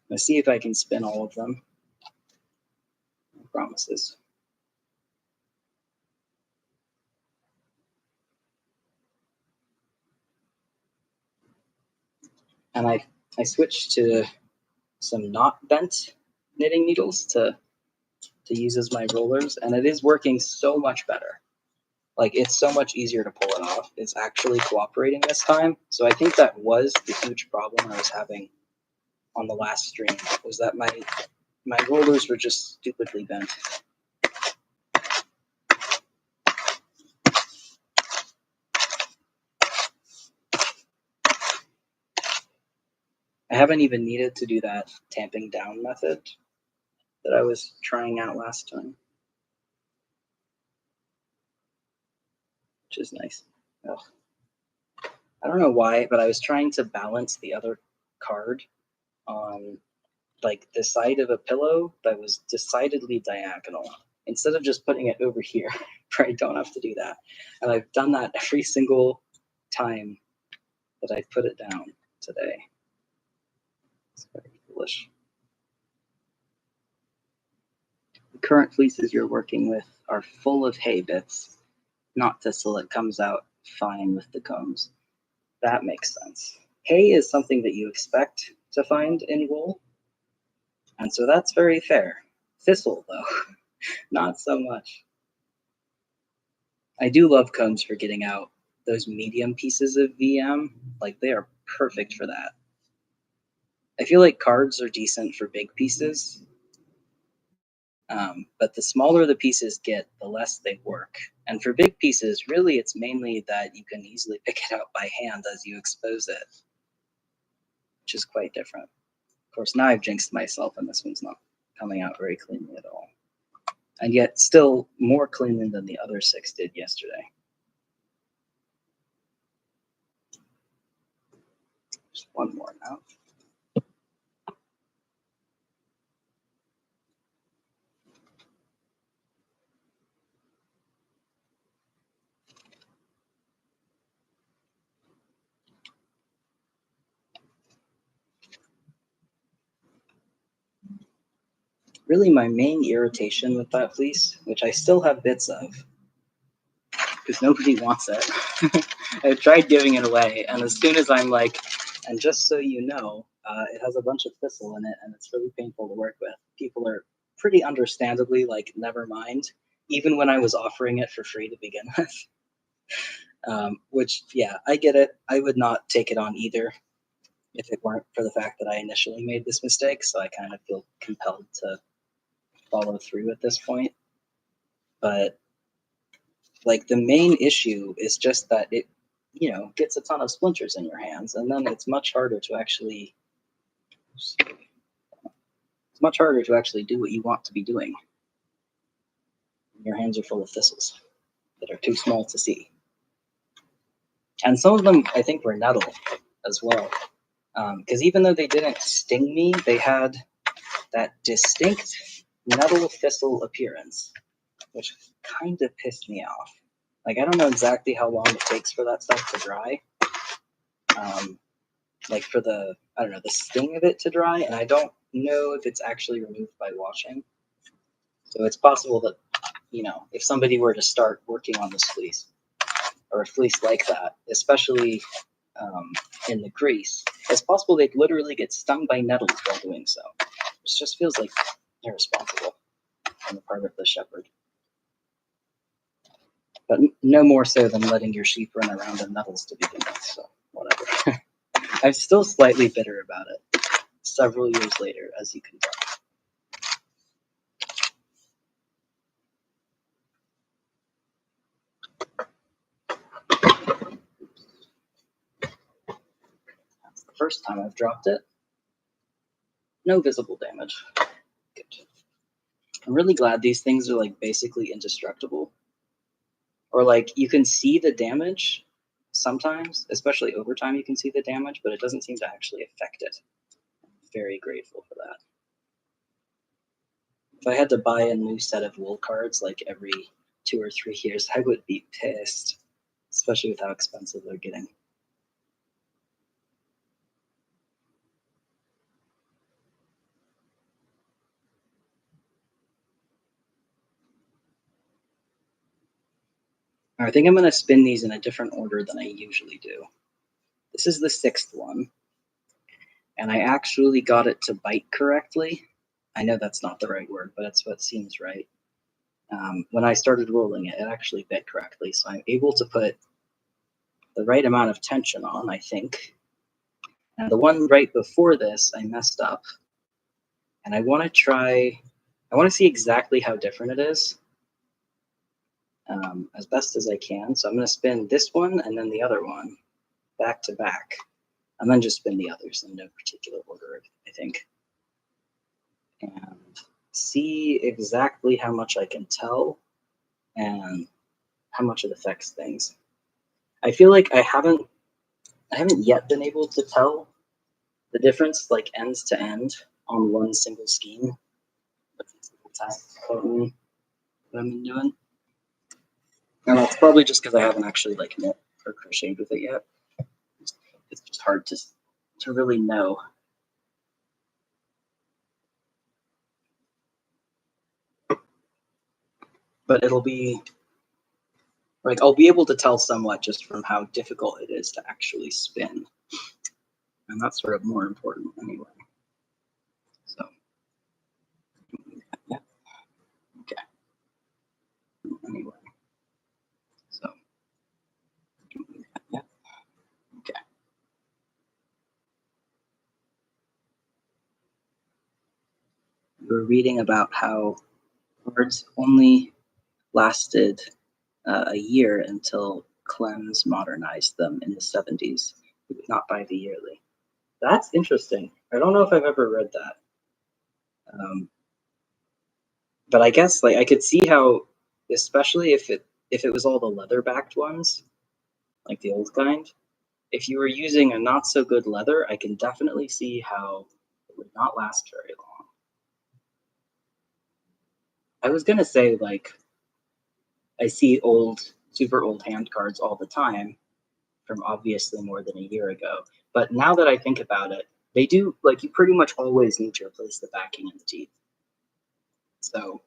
Let's see if I can spin all of them. No promises. And I switched to some not bent knitting needles to use as my rollers, and it is working so much better. Like, it's so much easier to pull it off. It's actually cooperating this time. So I think that was the huge problem I was having on the last stream, was that my rollers were just stupidly bent. I haven't even needed to do that tamping down method that I was trying out last time, which is nice. Ugh. I don't know why, but I was trying to balance the other card on like the side of a pillow that was decidedly diagonal, instead of just putting it over here where I don't have to do that. And I've done that every single time that I've put it down today. It's very foolish. The current fleeces you're working with are full of hay bits, not thistle. It comes out fine with the combs. That makes sense. Hay is something that you expect to find in wool, and so that's very fair. Thistle, though, not so much. I do love combs for getting out those medium pieces of VM. Like, they are perfect for that. I feel like cards are decent for big pieces, but the smaller the pieces get, the less they work. And for big pieces, really, it's mainly that you can easily pick it out by hand as you expose it, which is quite different. Of course, now I've jinxed myself, and this one's not coming out very cleanly at all. And yet, still more cleanly than the other 6 did yesterday. Just one more now. Really, my main irritation with that fleece, which I still have bits of, because nobody wants it. I've tried giving it away, and as soon as I'm like, and just so you know, it has a bunch of thistle in it, and it's really painful to work with, people are pretty understandably like, never mind, even when I was offering it for free to begin with. Which, yeah, I get it. I would not take it on either if it weren't for the fact that I initially made this mistake, so I kind of feel compelled to follow through at this point. But like, the main issue is just that it, you know, gets a ton of splinters in your hands, and then it's much harder to actually do what you want to be doing. Your hands are full of thistles that are too small to see. And some of them, I think, were nettle as well. Because even though they didn't sting me, they had that distinct nettle thistle appearance, which kind of pissed me off. Like, I don't know exactly how long it takes for that stuff to dry. Like, for the, I don't know, the sting of it to dry, and I don't know if it's actually removed by washing. So it's possible that, you know, if somebody were to start working on this fleece, or a fleece like that, especially in the grease, it's possible they'd literally get stung by nettles while doing so. It just feels like irresponsible on the part of the shepherd. But no more so than letting your sheep run around in nettles to begin with, so whatever. I'm still slightly bitter about it, several years later, as you can tell. That's the first time I've dropped it. No visible damage. Good. I'm really glad these things are like basically indestructible. Or like, you can see the damage sometimes, especially over time you can see the damage, but it doesn't seem to actually affect it. I'm very grateful for that. If I had to buy a new set of wool cards like every 2 or 3 years, I would be pissed, especially with how expensive they're getting. I think I'm going to spin these in a different order than I usually do. This is the 6th one. and I actually got it to bite correctly. I know that's not the right word, but that's what seems right. When I started rolling it, it actually bit correctly, so I'm able to put the right amount of tension on, I think. And the one right before this, I messed up. And I want to see exactly how different it is as best as I can. So I'm going to spin this one and then the other one back to back. And then just spin the others in no particular order, I think. And see exactly how much I can tell and how much it affects things. I feel like I haven't yet been able to tell the difference like ends to end on one single scheme. With these little tests that I've been doing. And that's probably just because I haven't actually like knit or crocheted with it yet. It's just hard to really know. But it'll be like I'll be able to tell somewhat just from how difficult it is to actually spin. And that's sort of more important anyway. So yeah. Okay. Anyway. So yeah. Okay. We were reading about how cards only lasted a year until Clems modernized them in the 70s, not by the yearly. That's interesting. I don't know if I've ever read that. But I guess like I could see how, especially if it was all the leather backed ones, like the old kind, if you were using a not so good leather, I can definitely see how it would not last very long. I was gonna say like I see super old hand cards all the time from obviously more than a year ago. But now that I think about it, they do like you pretty much always need to replace the backing and the teeth. So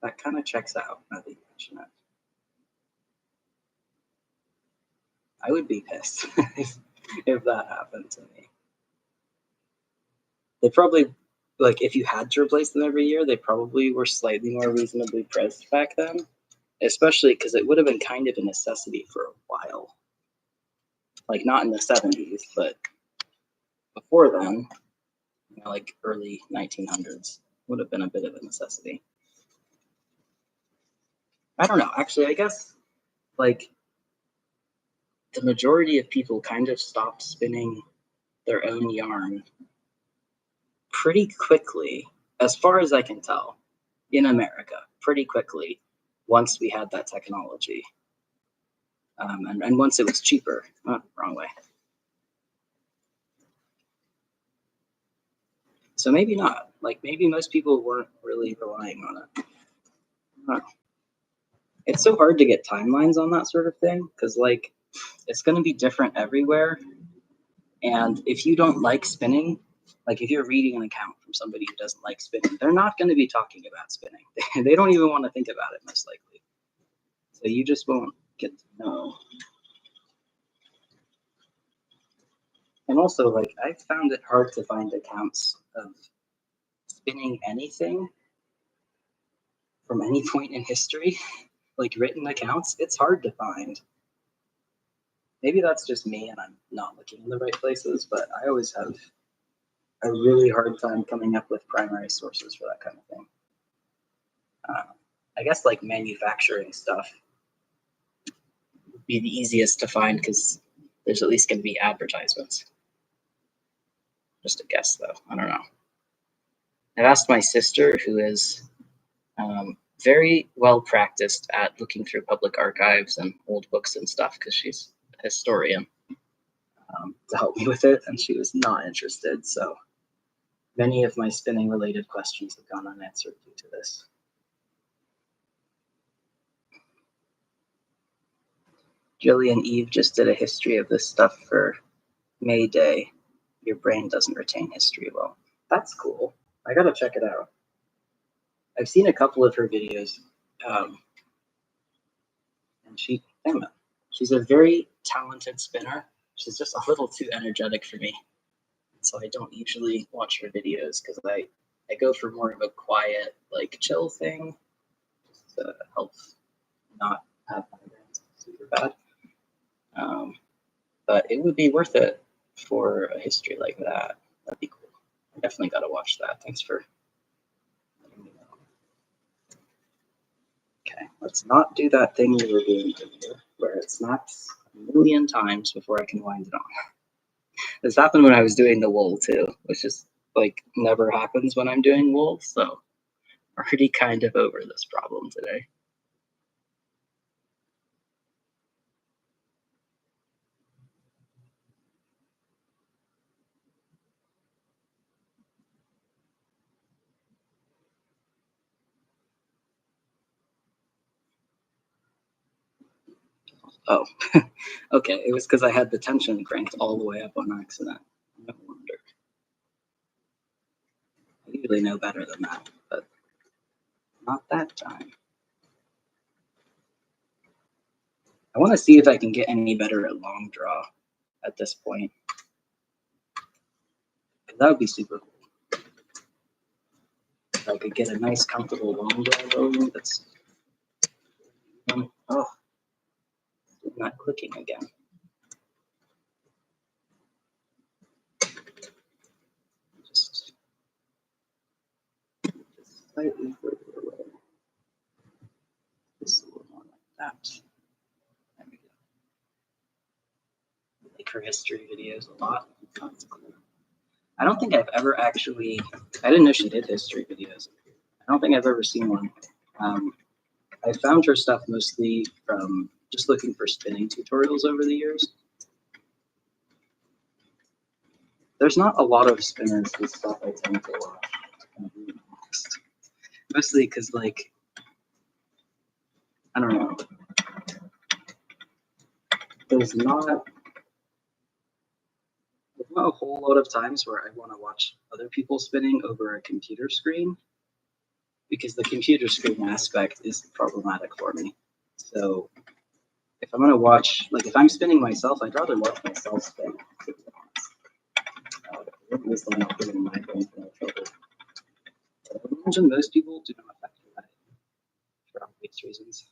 that kind of checks out now that you mention it. I would be pissed if that happened to me. They probably, like, if you had to replace them every year, they probably were slightly more reasonably priced back then, especially because it would have been kind of a necessity for a while. Like, not in the 70s, but before then, like early 1900s, would have been a bit of a necessity. I don't know. Actually, I guess, like, the majority of people kind of stopped spinning their own yarn pretty quickly, as far as I can tell, in America, pretty quickly, once we had that technology. And once it was cheaper. Oh, wrong way. So maybe not. Like, maybe most people weren't really relying on it. I don't know. It's so hard to get timelines on that sort of thing, because, like, it's going to be different everywhere. And if you don't like spinning, like if you're reading an account from somebody who doesn't like spinning, they're not going to be talking about spinning. They don't even want to think about it, most likely. So you just won't get to know. And also, like, I found it hard to find accounts of spinning anything from any point in history, like written accounts. It's hard to find. Maybe that's just me and I'm not looking in the right places, but I always have a really hard time coming up with primary sources for that kind of thing. I guess like manufacturing stuff would be the easiest to find because there's at least going to be advertisements. Just a guess, though. I don't know. I've asked my sister, who is very well practiced at looking through public archives and old books and stuff, because she's a historian, to help me with it, and she was not interested. So many of my spinning related questions have gone unanswered due to this. Jillian Eve just did a history of this stuff for May Day. Your brain doesn't retain history well. That's cool. I gotta check it out. I've seen a couple of her videos, and she's a very talented spinner. She's just a little too energetic for me. so I don't usually watch her videos because I go for more of a quiet, like chill thing, just to help not have migraines super bad. But it would be worth it for a history like that. That'd be cool. I definitely got to watch that. Thanks for letting me know. Okay, let's not do that thing we were doing earlier, where it snaps a million times before I can wind it on. This happened when I was doing the wool too, which just like never happens when I'm doing wool, so already kind of over this problem today. Oh, okay. It was because I had the tension cranked all the way up on accident. No wonder. I usually know better than that, but not that time. I want to see if I can get any better at long draw at this point. That would be super cool. If I could get a nice, comfortable long draw going, that's. Oh, not clicking again. Just slightly further away. Just a little more like that. There we go. I like her history videos a lot. That's cool. I don't think I've ever actually. I didn't know she did history videos. I don't think I've ever seen one. I found her stuff mostly from just looking for spinning tutorials over the years. There's not a lot of spinners with stuff I tend to watch. Mostly because, like, I don't know. There's not a whole lot of times where I want to watch other people spinning over a computer screen, because the computer screen aspect is problematic for me. So if I'm going to watch, like if I'm spinning myself, I'd rather watch myself spin. At least I'm not getting my brain for trouble. But I imagine most people do not factor that in for obvious reasons.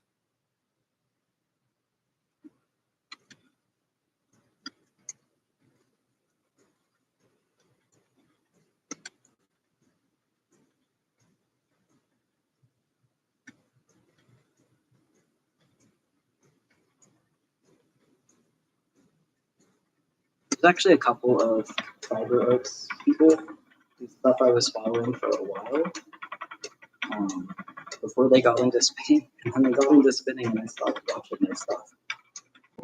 There's actually a couple of Fiber Oaks people whose stuff I was following for a while before they got into spinning, and then they got into spinning and I stopped watching their stuff.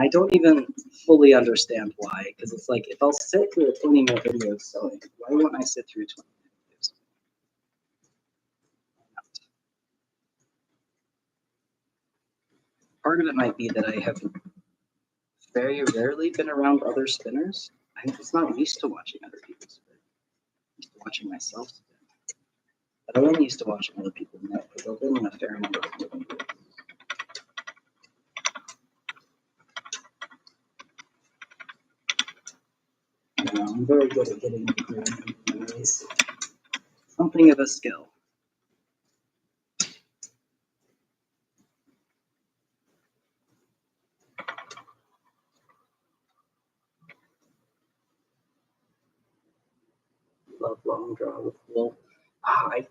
I don't even fully understand why, because it's like if I'll sit through a 20-minute video of sewing, why won't I sit through 20-minute videos? Part of it might be that I have very rarely been around other spinners. I'm just not used to watching other people spin. I'm used to watching myself spin. But I am used to watching other people knit because I've been in a fair number of knitting groups. I'm very good at getting memories. Something of a skill. Love long draw with wool. I'm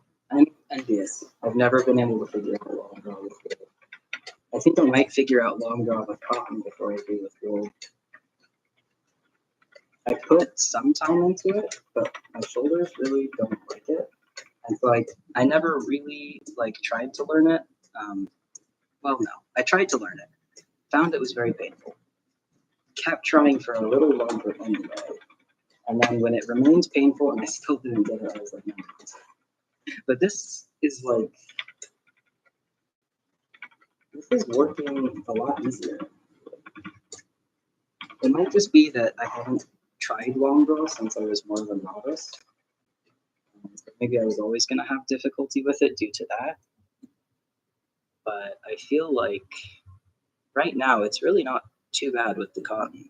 envious. I've never been able to figure out long draw with wool. I think I might figure out long draw with cotton before I do with wool. I put some time into it, but my shoulders really don't like it. And so I never really tried to learn it. Well, no, I tried to learn it. Found it was very painful. Kept trying for a little longer anyway. And then when it remained painful and I still didn't get it, I was like, no. But this is working a lot easier. It might just be that I haven't tried long draw since I was more of a novice. Maybe I was always going to have difficulty with it due to that. But I feel like right now it's really not too bad with the cotton.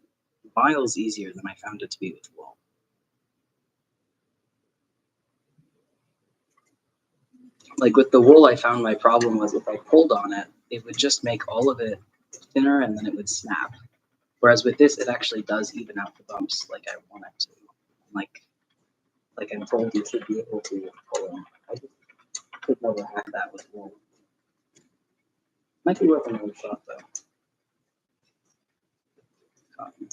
Miles easier than I found it to be with wool. Like with the wool, I found my problem was if I pulled on it, it would just make all of it thinner and then it would snap. Whereas with this, it actually does even out the bumps like I want it to. Like I'm told you should be able to pull them. I just could never have that with wool. Might be worth another shot though. Cotton.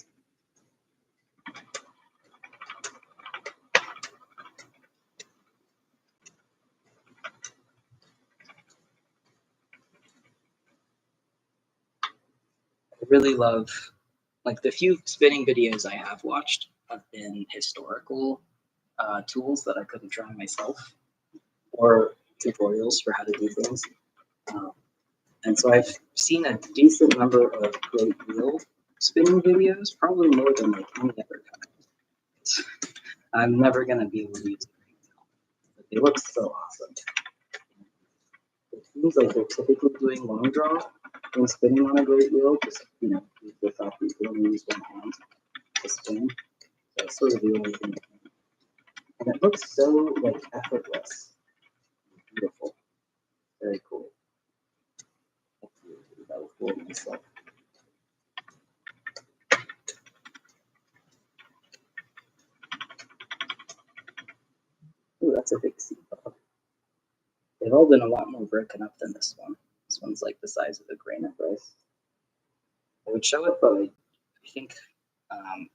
I really love, like the few spinning videos I have watched have been historical tools that I couldn't try myself, or tutorials for how to do things. And so I've seen a decent number of great wheel spinning videos, probably more than like any other kind. I'm never gonna be able to use it right now, but they look so awesome. It seems like they're typically doing long draw when spinning on a great wheel, just use the fact that you can only use one hand to spin. So that's sort of the only thing. And it looks so like effortless, beautiful, very cool. That was cool myself. Ooh, that's a big seed pod. They've all been a lot more broken up than this one. This one's like the size of a grain of rice. I would show it, but I think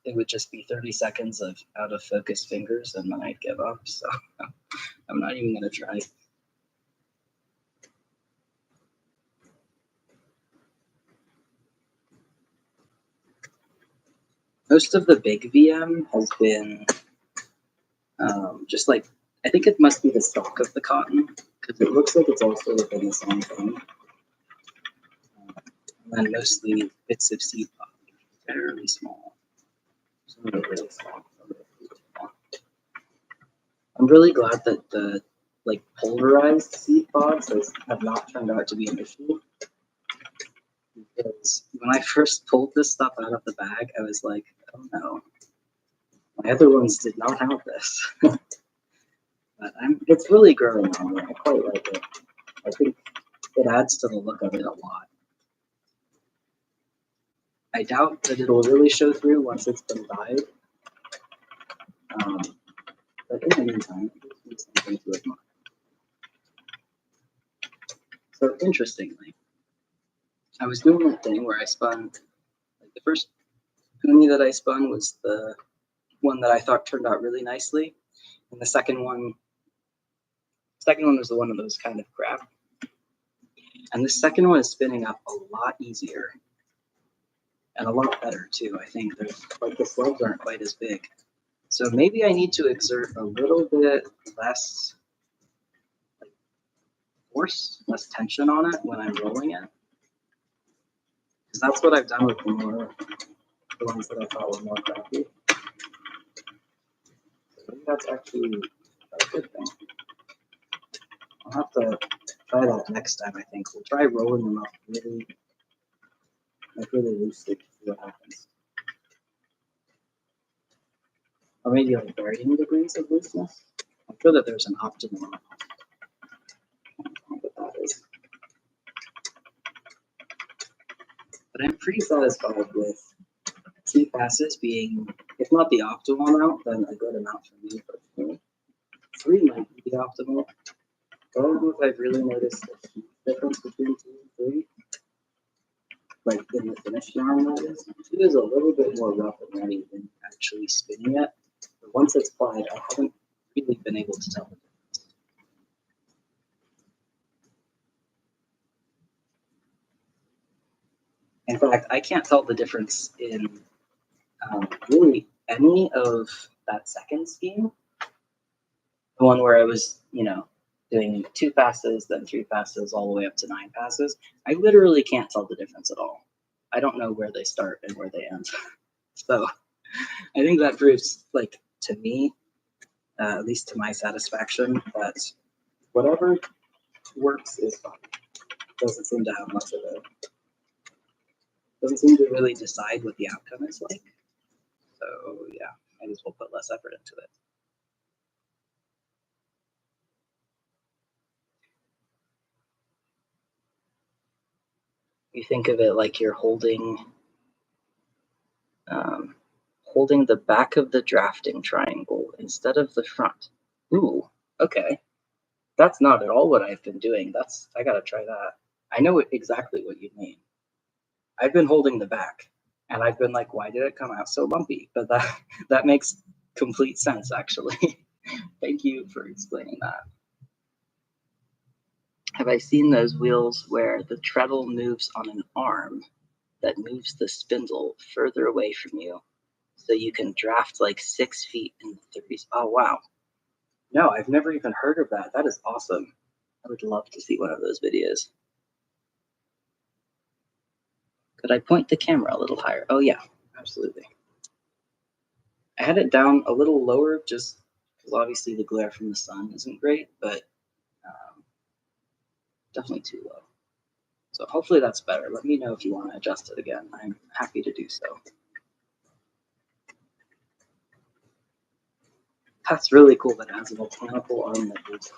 it would just be 30 seconds of out of focus fingers and then I'd give up. So I'm not even gonna try. Most of the big VM has been just like, I think it must be the stock of the cotton because it looks like it's all sort of been the same thing. And mostly bits of seed pod, fairly small. Some of them are really small. I'm really glad that the like pulverized seed pods have not turned out to be an issue. Because when I first pulled this stuff out of the bag, I was like, oh no, my other ones did not have this. But it's really growing on me. I quite like it. I think it adds to the look of it a lot. I doubt that it'll really show through once it's been dyed. But in the meantime, it's something to admire. So interestingly, I was doing that thing where I spun, like the first uni that I spun was the one that I thought turned out really nicely. And the second one was the one of those kind of crap. And the second one is spinning up a lot easier and a lot better too. I think there's like the slubs aren't quite as big. So maybe I need to exert a little bit less force, less tension on it when I'm rolling it. Because that's what I've done with the ones that I thought were more crappy. So maybe that's actually a good thing. I'll have to try that next time, I think. We'll try rolling them up really loosely to see what happens. Or maybe like varying degrees of looseness. I'm sure that there's an optimal amount. I don't know what that is. But I'm pretty satisfied with 2 passes being, if not the optimal amount, then a good amount for me personally. 3 might be the optimal. I don't know if I've really noticed a huge difference between 2 and 3. Like in the finished yarn, that is. 2 is a little bit more rough and ready than actually spinning it. But once it's plied, I haven't really been able to tell the difference. In fact, I can't tell the difference in really any of that second scheme. The one where I was, doing 2 passes, then 3 passes, all the way up to 9 passes. I literally can't tell the difference at all. I don't know where they start and where they end. So I think that proves, like, to me, at least to my satisfaction, that whatever works is fine. Doesn't seem to have much of a, doesn't seem to really decide what the outcome is like. So yeah, I guess we'll put less effort into it. You think of it like you're holding holding the back of the drafting triangle instead of the front. Ooh, okay. That's not at all what I've been doing. I gotta try that. I know exactly what you mean. I've been holding the back, and I've been like, why did it come out so bumpy? But that makes complete sense, actually. Thank you for explaining that. Have I seen those wheels where the treadle moves on an arm that moves the spindle further away from you so you can draft like 6 feet in the 30s? Oh, wow. No, I've never even heard of that. That is awesome. I would love to see one of those videos. Could I point the camera a little higher? Oh, yeah, absolutely. I had it down a little lower just because obviously the glare from the sun isn't great, but definitely too low. So hopefully that's better. Let me know if you want to adjust it again. I'm happy to do so. That's really cool that it has a mechanical arm that moves.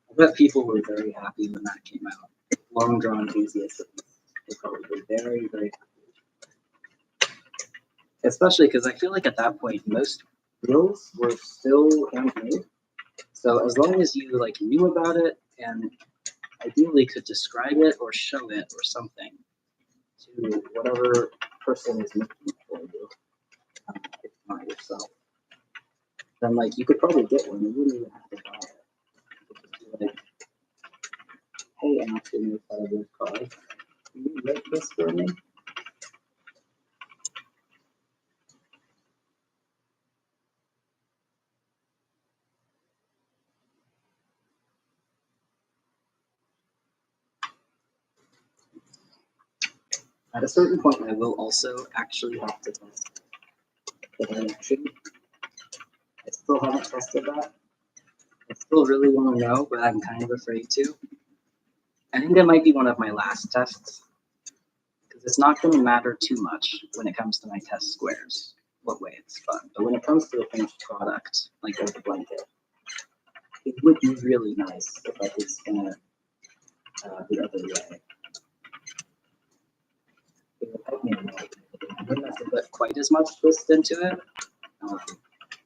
I bet people were very happy when that came out. Long drawn enthusiasts were probably very, very happy. Especially because I feel like at that point most wheels were still handmade. So as long as you like knew about it and ideally could describe it or show it or something to whatever person is making it for you, if not yourself, then like you could probably get one. You wouldn't even have to buy it. You could just be like, hey, Anthony, out of your car, can you make this for me? At a certain point, I will also actually have to test the dimension. I still haven't tested that. I still really want to know, but I'm kind of afraid to. I think that might be one of my last tests, because it's not going to matter too much when it comes to my test squares, what way it's fun. But when it comes to a finished product, like a blanket, it would be really nice if I could spin it the other way. It would help me a lot. I wouldn't have to put quite as much twist into it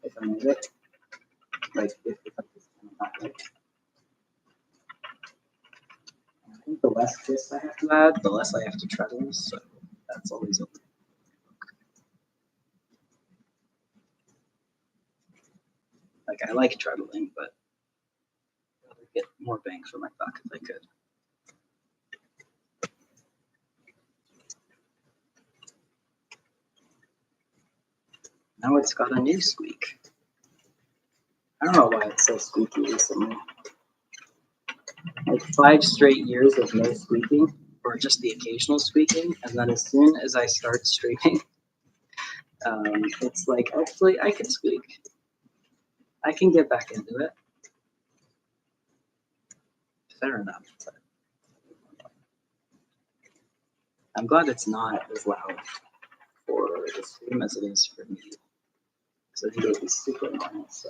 if I made it. Like if I just spin it that way. I think the less twist I have to add, the less I have to treadle, so that's always okay. Like I like treadling, but I'd rather get more bang for my buck if I could. Now it's got a new squeak. I don't know why it's so squeaky recently. Like 5 straight years of no squeaking, or just the occasional squeaking, and then as soon as I start streaming, it's like, actually, I can squeak. I can get back into it. Fair enough. I'm glad it's not as loud for the stream as it is for me. So I think it would be super annoying. So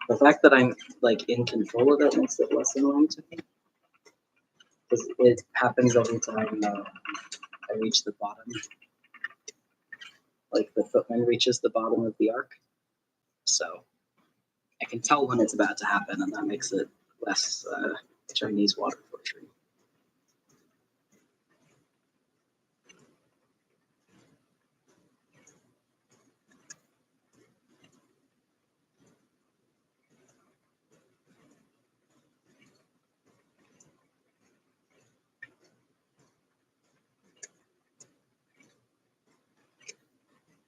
the fact that I'm like in control of it makes it less annoying to me. Because it happens every time I reach the bottom. Like the footman reaches the bottom of the arc. So I can tell when it's about to happen, and that makes it less Chinese water torture.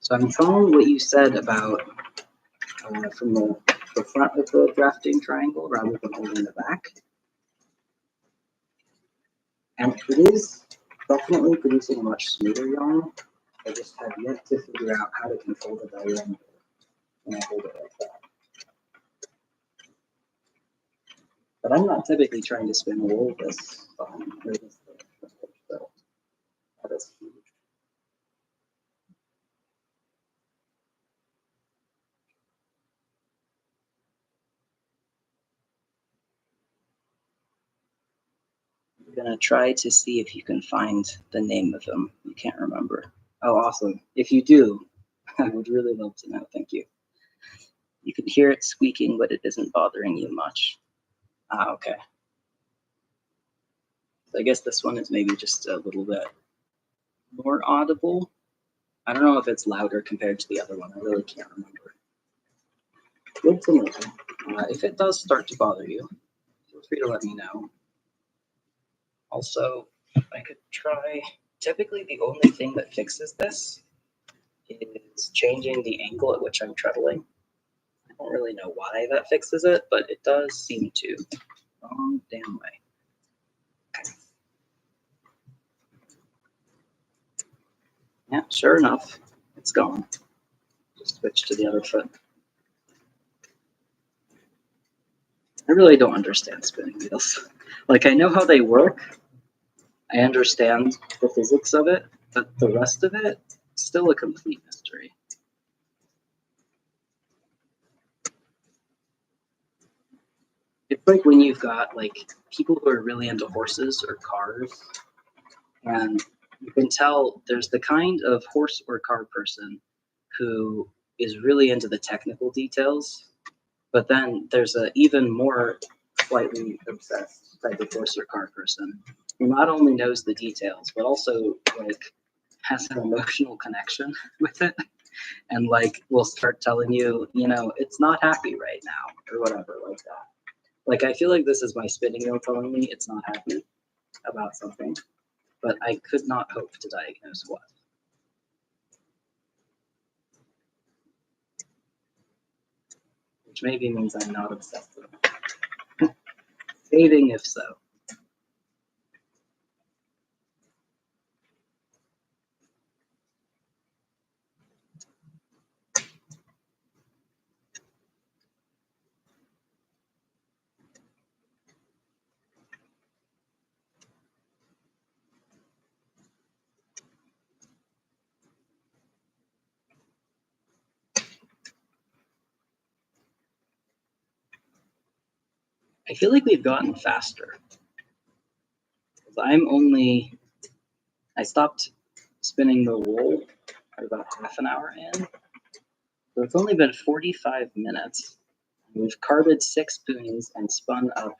So I'm trying what you said about from the front of the drafting triangle rather than holding the back. And it is definitely producing a much smoother yarn. I just have yet to figure out how to control the diameter when I hold it like that. But I'm not typically trying to spin wool this fine or this thick, so that is huge. gonna try to see if you can find the name of him. You can't remember. Oh, awesome. If you do, I would really love to know. Thank you. You can hear it squeaking, but it isn't bothering you much. Ah, okay. So I guess this one is maybe just a little bit more audible. I don't know if it's louder compared to the other one. I really can't remember. Good to know. If it does start to bother you, feel free to let me know. Also, I could try. Typically, the only thing that fixes this is changing the angle at which I'm trebling. I don't really know why that fixes it, but it does seem to. Wrong damn way. Okay. Yeah, sure enough, it's gone. Just switch to the other foot. I really don't understand spinning wheels. Like, I know how they work. I understand the physics of it, but the rest of it, still a complete mystery. It's like when you've got like people who are really into horses or cars, and you can tell there's the kind of horse or car person who is really into the technical details, but then there's a even more slightly obsessed type of horse or car person who not only knows the details, but also like has an emotional connection with it, and like will start telling you, you know, it's not happy right now or whatever like that. Like, I feel like this is my spinning wheel telling me it's not happy about something, but I could not hope to diagnose what. Which maybe means I'm not obsessed with it. Saving if so. I feel like we've gotten faster. I stopped spinning the wool at about half an hour in. So it's only been 45 minutes. We've carded 6 spoons and spun up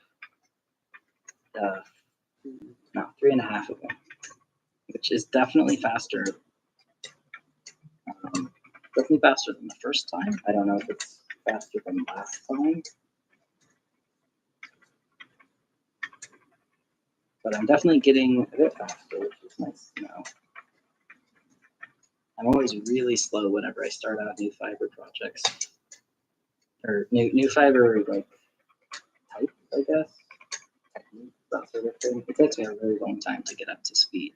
3.5 of them, which is definitely faster. Definitely faster than the first time. I don't know if it's faster than last time. But I'm definitely getting a bit faster, which is nice to know. I'm always really slow whenever I start out new fiber projects. Or new fiber, like, type, I guess. That sort of thing. It takes me a really long time to get up to speed.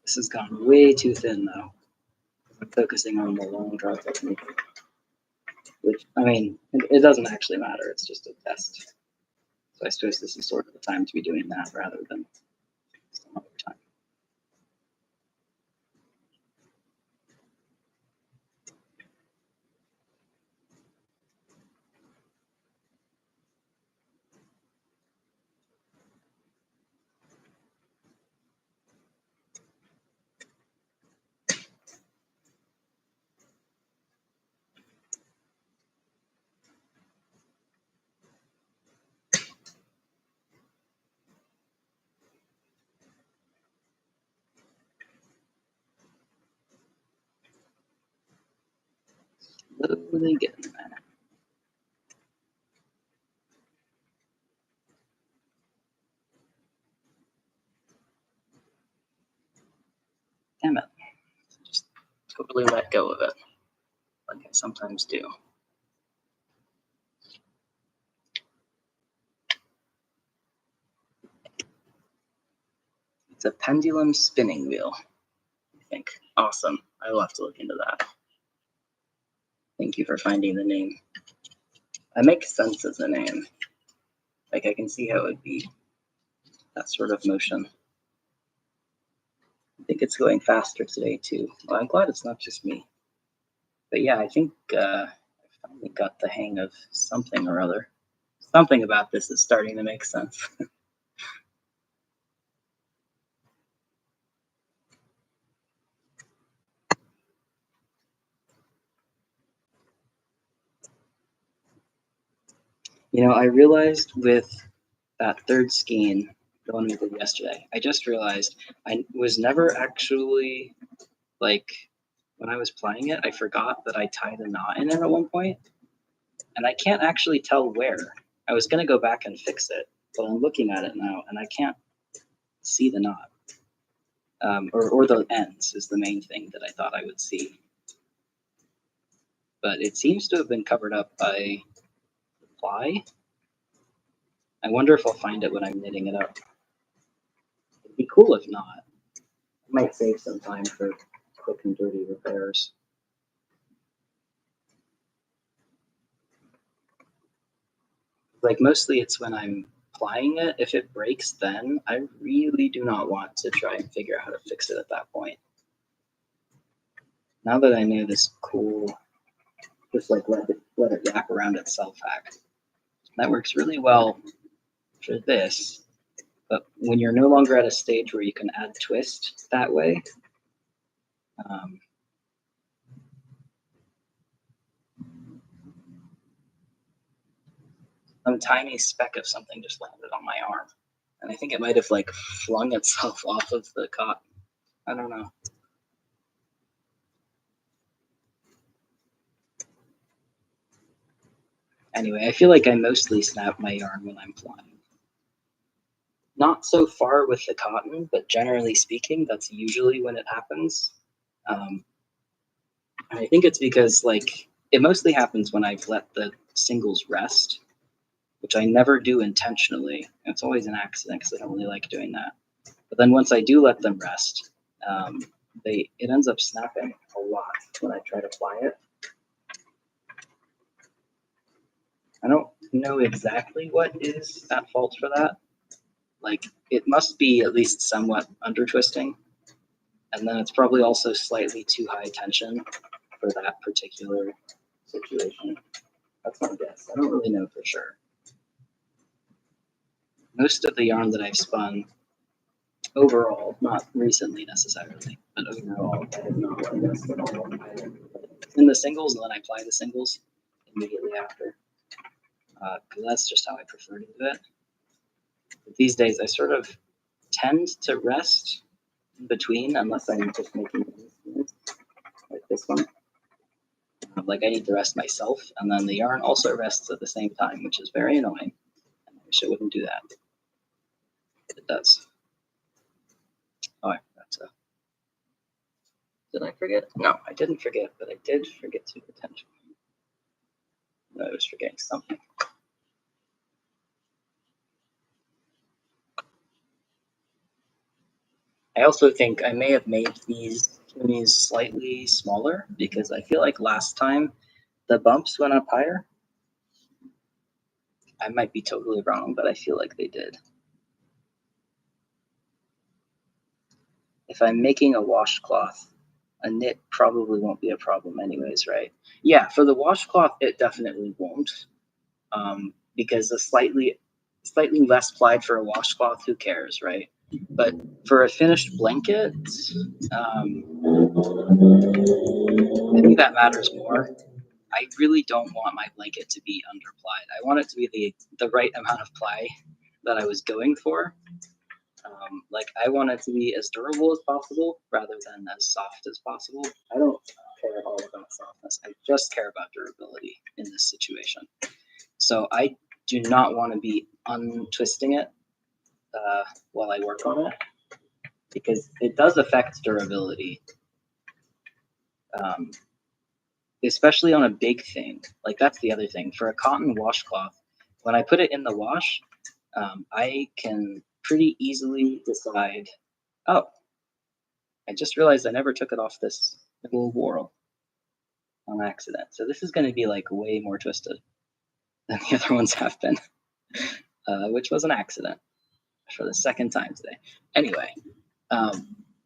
This has gone way too thin, though. I'm focusing on the long draw technique. Which, I mean, it doesn't actually matter. It's just a test. So I suppose this is sort of the time to be doing that rather than some other time. Slowly getting there. Damn it. Just totally let go of it, like I sometimes do. It's a pendulum spinning wheel, I think. Awesome. I will have to look into that. Thank you for finding the name. That makes sense as a name. Like, I can see how it would be that sort of motion. I think it's going faster today, too. Well, I'm glad it's not just me. But yeah, I think I found finally got the hang of something or other. Something about this is starting to make sense. You know, I realized with that third skein, the one we did yesterday, I just realized I was never actually, like, when I was playing it, I forgot that I tied a knot in it at one point, and I can't actually tell where. I was going to go back and fix it, but I'm looking at it now, and I can't see the knot. Or the ends is the main thing that I thought I would see. But it seems to have been covered up by the ply. I wonder if I'll find it when I'm knitting it up. It'd be cool if not. I might save some time for quick and dirty repairs. Like mostly it's when I'm applying it. If it breaks then, I really do not want to try and figure out how to fix it at that point. Now that I know this cool, just like let it wrap around itself hack, that works really well for this. But when you're no longer at a stage where you can add twist that way, a tiny speck of something just landed on my arm. And I think it might have like flung itself off of the cotton. I don't know. Anyway, I feel like I mostly snap my yarn when I'm flying. Not so far with the cotton, but generally speaking, that's usually when it happens. And I think it's because like it mostly happens when I've let the singles rest, which I never do intentionally. It's always an accident because I don't really like doing that. But then once I do let them rest, it ends up snapping a lot when I try to fly it. I don't know exactly what is at fault for that. Like it must be at least somewhat under twisting. And then it's probably also slightly too high tension for that particular situation. That's my guess. I don't really know for sure. Most of the yarn that I've spun overall, not recently necessarily, but overall, I have not let rest at all. In the singles, and then I apply the singles immediately after. Because that's just how I prefer to do it. But these days, I sort of tend to rest in between, unless I'm just making things like this one. Like I need to rest myself, and then the yarn also rests at the same time, which is very annoying. I wish it wouldn't do that. It does. Oh, I forgot to. Did I forget? No, I didn't forget, but I did forget to attention. No, I was forgetting something. I also think I may have made these tunis slightly smaller because I feel like last time the bumps went up higher. I might be totally wrong, but I feel like they did. If I'm making a washcloth, a knit probably won't be a problem anyways, right? Yeah, for the washcloth, it definitely won't. Because a slightly less plied for a washcloth, who cares, right? But for a finished blanket, I think that matters more. I really don't want my blanket to be underplied. I want it to be the right amount of ply that I was going for. Like I want it to be as durable as possible rather than as soft as possible. I don't care at all about softness. I just care about durability in this situation. So I do not want to be untwisting it while I work on it because it does affect durability. Especially on a big thing. Like that's the other thing. For a cotton washcloth, when I put it in the wash, I can pretty easily decide, oh, I just realized I never took it off this little whorl on accident. So this is going to be like way more twisted than the other ones have been, which was an accident for the second time today. Anyway,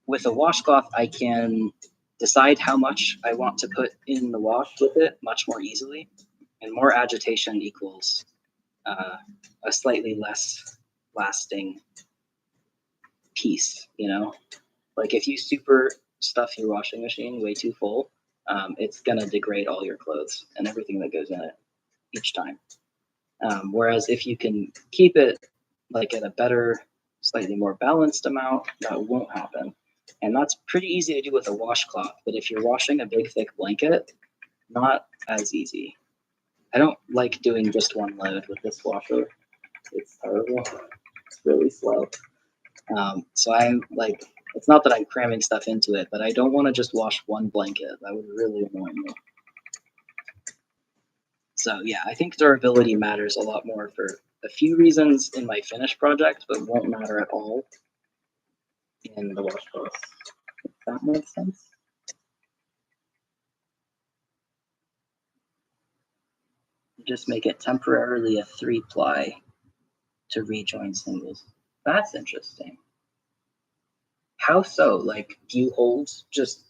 with a washcloth, I can decide how much I want to put in the wash with it much more easily. And more agitation equals a slightly less lasting piece, you know? Like if you super stuff your washing machine way too full, it's gonna degrade all your clothes and everything that goes in it each time. Whereas if you can keep it like at a better, slightly more balanced amount, that won't happen. And that's pretty easy to do with a washcloth. But if you're washing a big, thick blanket, not as easy. I don't like doing just one load with this washer. It's terrible. It's really slow. So I'm like, it's not that I'm cramming stuff into it, but I don't want to just wash one blanket. That would really annoy me. So yeah, I think durability matters a lot more for a few reasons in my finished project, but won't matter at all in the washcloth. If that makes sense. Just make it temporarily a 3-ply to rejoin singles. That's interesting. How so? Like, do you hold just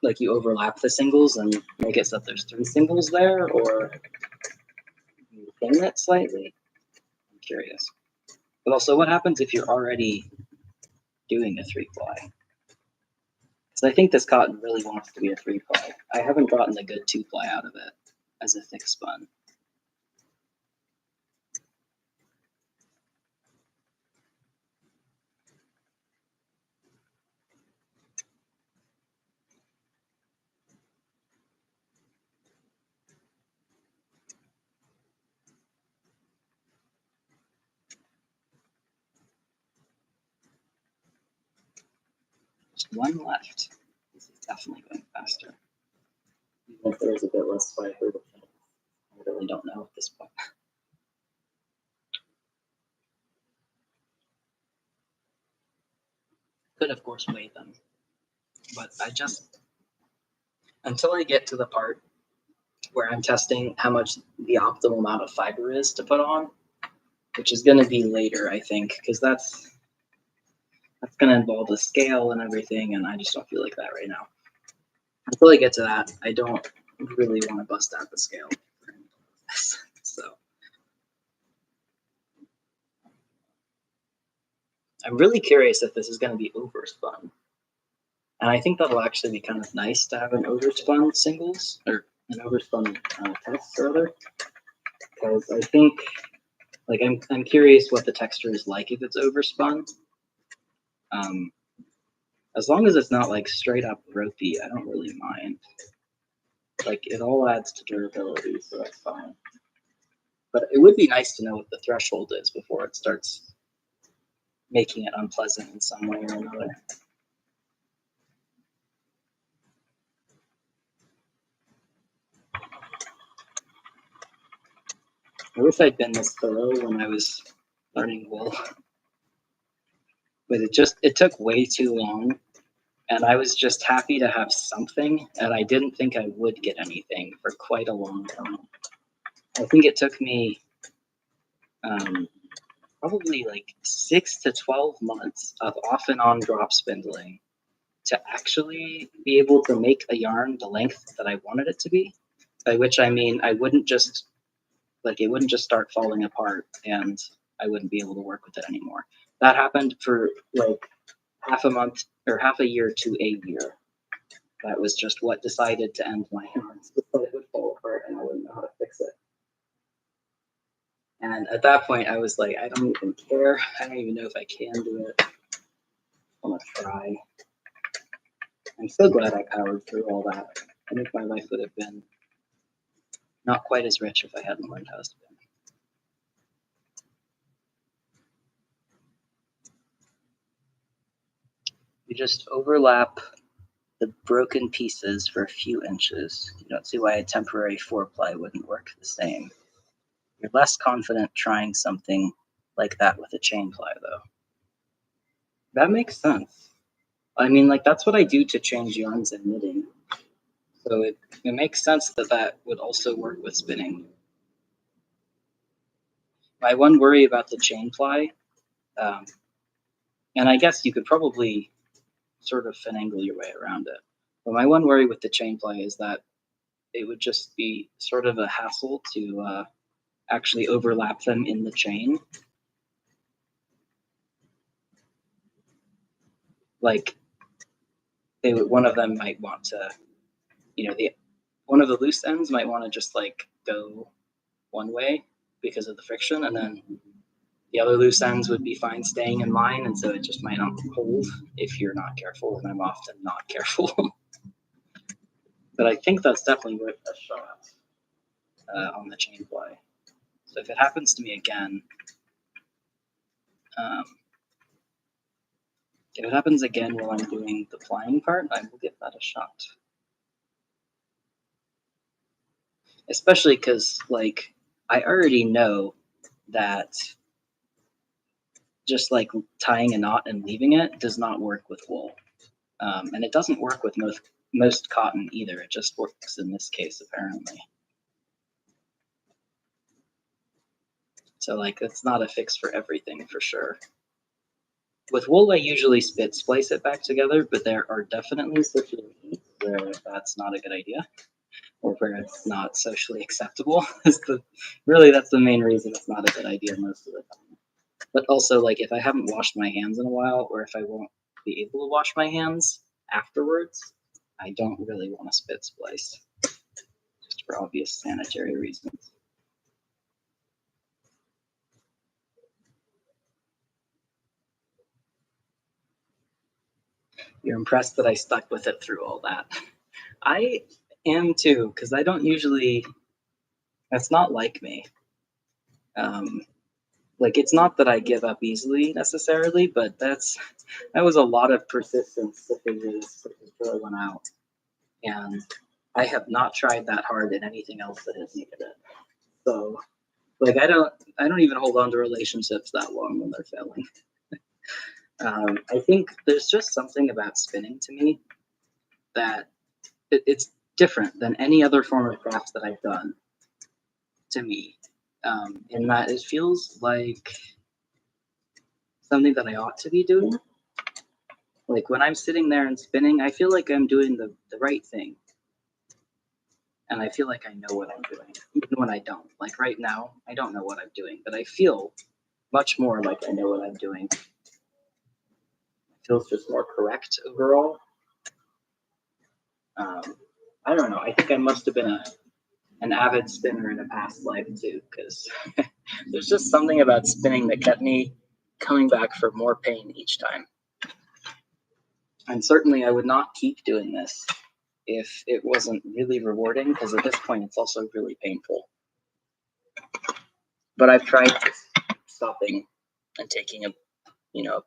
like you overlap the singles and make it so that there's 3 singles there, or you thin it slightly? I'm curious. But also, what happens if you're already doing a 3-ply? Because I think this cotton really wants to be a 3-ply. I haven't gotten a good 2-ply out of it as a thick spun. Just one left. This is definitely going faster. Even if there's a bit less fiber, I really don't know at this point. Could, of course, weigh them, but I just, until I get to the part where I'm testing how much the optimal amount of fiber is to put on, which is going to be later, I think, because that's going to involve the scale and everything, and I just don't feel like that right now. Until I get to that, I don't really want to bust out the scale. So I'm really curious if this is going to be overspun. And I think that'll actually be kind of nice to have an overspun singles, or an overspun test, rather. Because I think, like, I'm curious what the texture is like if it's overspun. As long as it's not like straight up ropey, I don't really mind. Like, it all adds to durability, so that's fine. But it would be nice to know what the threshold is before it starts making it unpleasant in some way or another. I wish I'd been this thorough when I was learning wool. But it took way too long, and I was just happy to have something, and I didn't think I would get anything for quite a long time. I think it took me probably like 6 to 12 months of off and on drop spindling to actually be able to make a yarn the length that I wanted it to be, by which I mean it wouldn't just start falling apart and I wouldn't be able to work with it anymore. That happened for like half a month or half a year to a year. That was just what decided to end my yarns, because it would fall apart and I wouldn't know how to fix it. And at that point, I was like, I don't even care. I don't even know if I can do it. I'm gonna try. I'm so glad I powered through all that. I think my life would have been not quite as rich if I hadn't learned how to spin. You just overlap the broken pieces for a few inches. You don't see why a temporary 4-ply wouldn't work the same. You're less confident trying something like that with a chain ply, though. That makes sense. I mean, like, that's what I do to change yarns and knitting. So it makes sense that that would also work with spinning. My one worry about the chain ply, and I guess you could probably sort of finagle your way around it, but my one worry with the chain ply is that it would just be sort of a hassle to actually overlap them in the chain. Like one of them might want to, one of the loose ends might want to just like go one way because of the friction, and then the other loose ends would be fine staying in line, and so it just might not hold if you're not careful, and I'm often not careful. But I think that's definitely worth a shot on the chain ply. So if it happens to me again, if it happens again while I'm doing the plying part, I will give that a shot. Especially because, like, I already know that just like tying a knot and leaving it does not work with wool. And it doesn't work with most cotton either. It just works in this case, apparently. So like, it's not a fix for everything for sure. With wool, I usually splice it back together, but there are definitely situations where that's not a good idea, or where it's not socially acceptable. Really, that's the main reason it's not a good idea most of the time. But also, like, if I haven't washed my hands in a while, or if I won't be able to wash my hands afterwards, I don't really want to spit splice, just for obvious sanitary reasons. You're impressed that I stuck with it through all that. I am too, because I don't usually, that's not like me. Like, it's not that I give up easily necessarily, but that was a lot of persistence to figure this particular one out. And I have not tried that hard in anything else that has needed it. So, like, I don't even hold on to relationships that long when they're failing. I think there's just something about spinning to me that it's different than any other form of craft that I've done, to me, in that it feels like something that I ought to be doing. Like, when I'm sitting there and spinning, I feel like I'm doing the right thing. And I feel like I know what I'm doing, even when I don't. Like right now, I don't know what I'm doing, but I feel much more like I know what I'm doing. It feels just more correct overall. I don't know. I think I must have been an avid spinner in a past life too, because there's just something about spinning that kept me coming back for more pain each time. And certainly I would not keep doing this if it wasn't really rewarding, because at this point it's also really painful. But I've tried stopping and taking a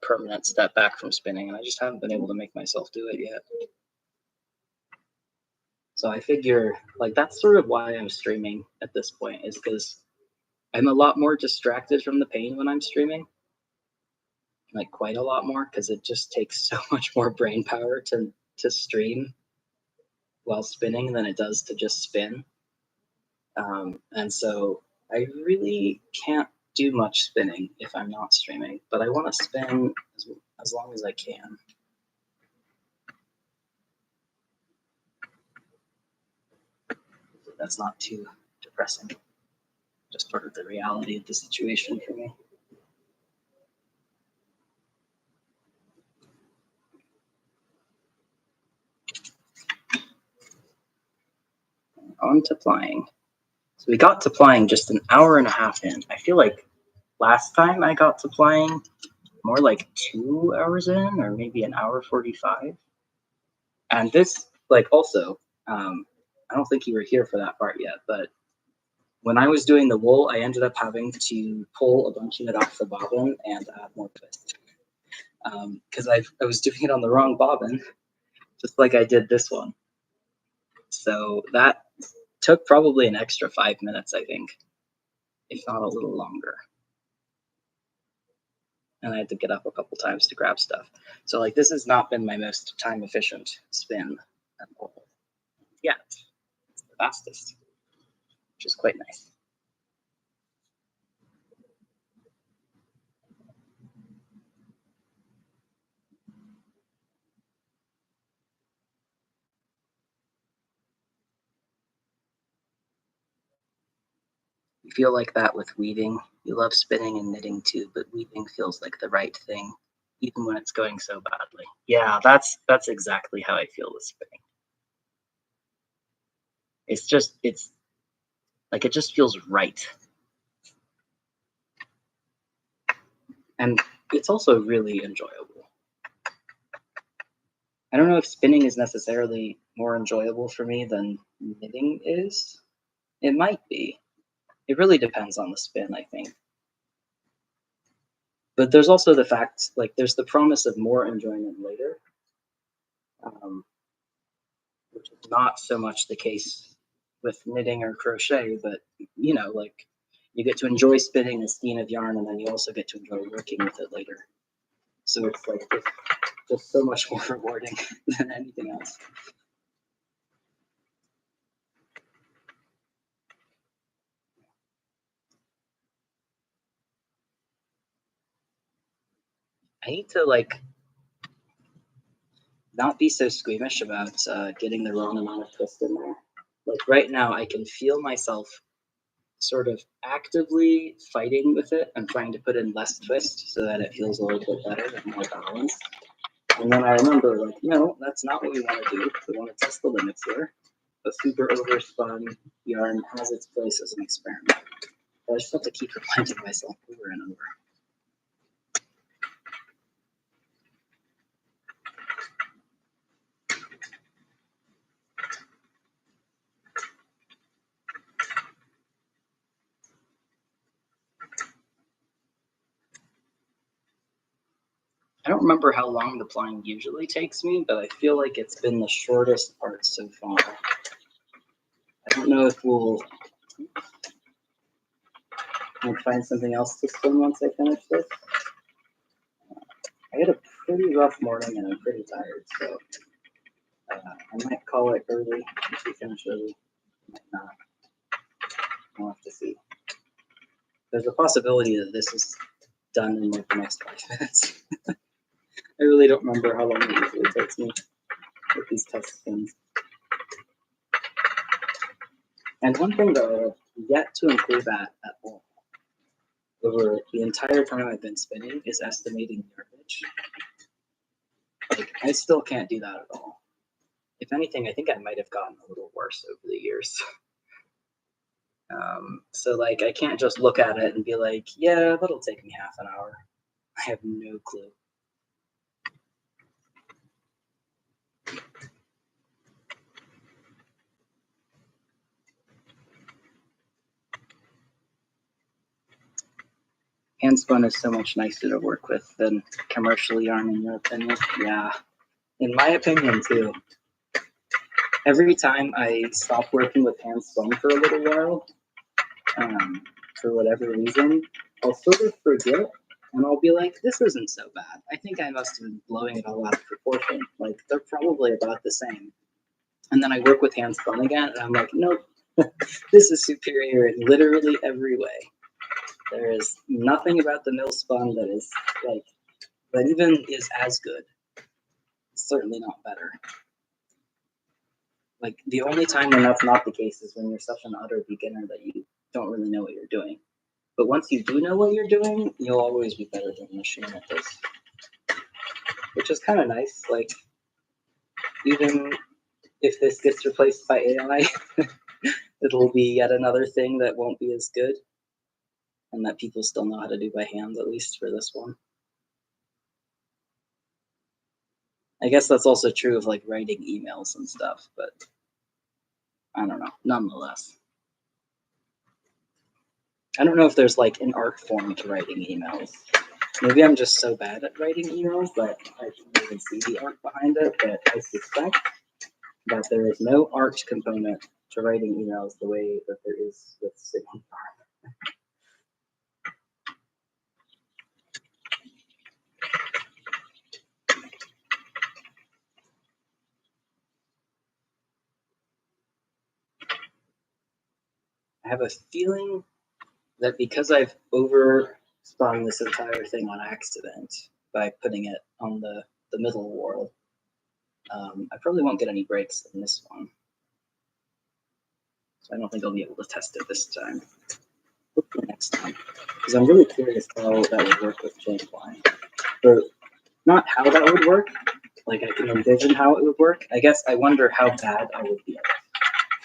permanent step back from spinning, and I just haven't been able to make myself do it yet. So I figure, like, that's sort of why I'm streaming at this point, is because I'm a lot more distracted from the pain when I'm streaming. Like, quite a lot more, because it just takes so much more brain power to stream while spinning than it does to just spin. And so I really can't do much spinning if I'm not streaming, but I want to spin as long as I can. That's not too depressing. Just part of the reality of the situation for me. On to plying. So we got to plying just an hour and a half in. I feel like last time I got to plying more like 2 hours in, or maybe an hour 45. And this, like, also, I don't think you were here for that part yet, but when I was doing the wool, I ended up having to pull a bunch of it off the bobbin and add more twist. Because I was doing it on the wrong bobbin, just like I did this one. So that took probably an extra 5 minutes, I think, if not a little longer. And I had to get up a couple times to grab stuff. So, like, this has not been my most time efficient spin at all yet. It's the fastest, which is quite nice. feel like that with weaving. You love spinning and knitting too, but weaving feels like the right thing, even when it's going so badly. Yeah, that's exactly how I feel with spinning. It's like it just feels right. And it's also really enjoyable. I don't know if spinning is necessarily more enjoyable for me than knitting is. It might be. It really depends on the spin, I think. But there's also the fact, like, there's the promise of more enjoyment later, which is not so much the case with knitting or crochet, but, you know, like, you get to enjoy spinning a skein of yarn, and then you also get to enjoy working with it later. So it's like just so much more rewarding than anything else. I need to like not be so squeamish about getting the wrong amount of twist in there. Like right now, I can feel myself sort of actively fighting with it and trying to put in less twist so that it feels a little bit better and more balanced. And then I remember, like, no, that's not what we want to do. We want to test the limits here. A super overspun yarn has its place as an experiment. But I just have to keep reminding myself over and over. I don't remember how long the plying usually takes me, but I feel like it's been the shortest part so far. I don't know if we'll find something else to spin once I finish this. I had a pretty rough morning and I'm pretty tired, so I might call it early if we finish early. I might not. We'll have to see. There's a possibility that this is done in like the next 5 minutes. I really don't remember how long it usually takes me with these test spins. And one thing that I have yet to improve at all over the entire time I've been spinning is estimating yardage. Like, I still can't do that at all. If anything, I think I might have gotten a little worse over the years. So like, I can't just look at it and be like, yeah, that'll take me half an hour. I have no clue. Handspun is so much nicer to work with than commercial yarn, in your opinion? Yeah, in my opinion too. Every time I stop working with handspun for a little while, for whatever reason, I'll sort of forget and I'll be like, this isn't so bad. I think I must have been blowing it all out of proportion. Like, they're probably about the same. And then I work with handspun again, and I'm like, nope, this is superior in literally every way. There is nothing about the mill spun that is like, that even is as good. It's certainly not better. Like, the only time when that's not the case is when you're such an utter beginner that you don't really know what you're doing. But once you do know what you're doing, you'll always be better than the machine at this. Which is kind of nice. Like, even if this gets replaced by AI, it'll be yet another thing that won't be as good. And that people still know how to do by hand, at least for this one. I guess that's also true of like writing emails and stuff, but I don't know, nonetheless. I don't know if there's like an art form to writing emails. Maybe I'm just so bad at writing emails that I can't even see the art behind it, but I suspect that there is no art component to writing emails the way that there is with Sigma Farm. I have a feeling that because I've overspun this entire thing on accident by putting it on the middle whorl, I probably won't get any breaks in this one. So I don't think I'll be able to test it this time. hopefully next time, because I'm really curious how that would work with chain flying. Or not how that would work, like I can envision how it would work. I guess I wonder how bad I would be at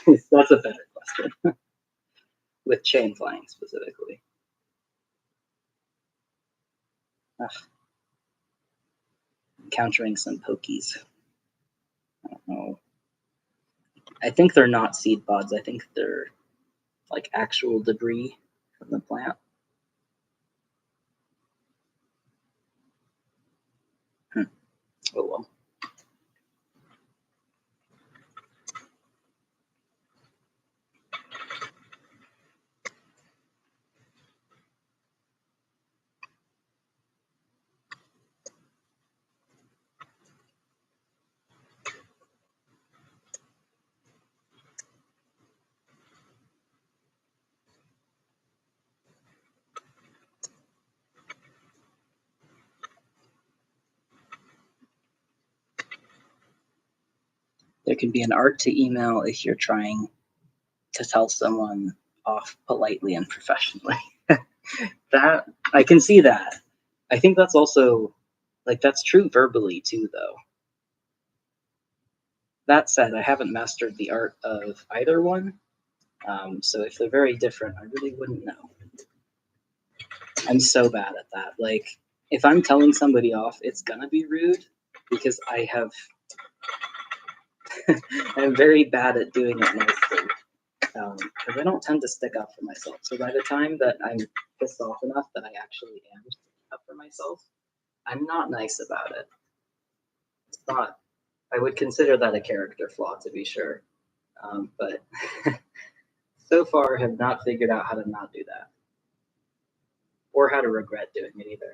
it. That's a better question. With chain flying specifically. Ugh. Encountering some pokies. I don't know. I think they're not seed pods. I think they're like actual debris from the plant. Oh well. There can be an art to email if you're trying to tell someone off politely and professionally. That I can see that. I think that's also like that's true verbally too, though. That said, I haven't mastered the art of either one, so if they're very different, I really wouldn't know. I'm so bad at that. Like, if I'm telling somebody off, it's gonna be rude because I have. I'm very bad at doing it nicely because I don't tend to stick up for myself. So by the time that I'm pissed off enough that I actually am sticking up for myself, I'm not nice about it. It's not. I would consider that a character flaw to be sure, but so far have not figured out how to not do that, or how to regret doing it either.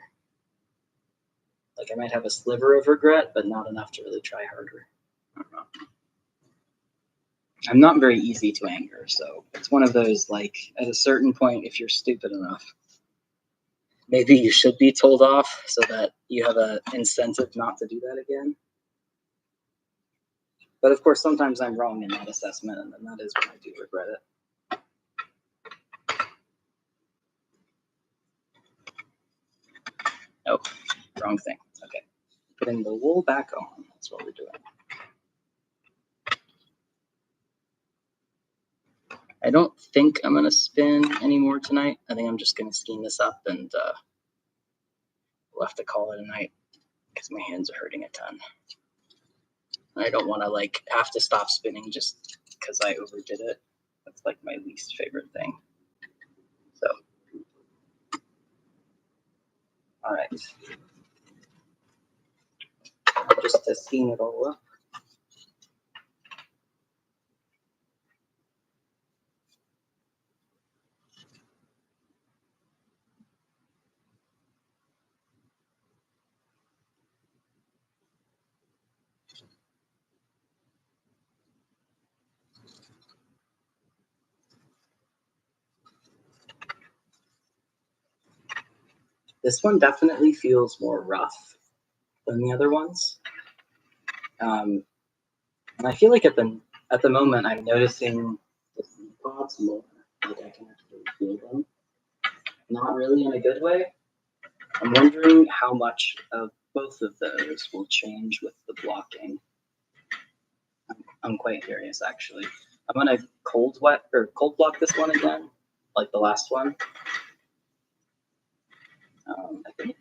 Like I might have a sliver of regret, but not enough to really try harder. I don't know. I'm not very easy to anger, so it's one of those like at a certain point, if you're stupid enough, maybe you should be told off so that you have an incentive not to do that again. But of course, sometimes I'm wrong in that assessment, and then that is when I do regret it. Oh, wrong thing. Okay. Putting the wool back on. That's what we're doing. I don't think I'm going to spin anymore tonight. I think I'm just going to skein this up and we'll have to call it a night because my hands are hurting a ton. I don't want to like have to stop spinning just because I overdid it. That's like my least favorite thing. So, all right. Just to skein it all up. This one definitely feels more rough than the other ones. And I feel like at the moment I'm noticing the seed pods more. Like I can actually feel them. Not really in a good way. I'm wondering how much of both of those will change with the blocking. I'm quite curious actually. I'm gonna cold block this one again, like the last one. I think.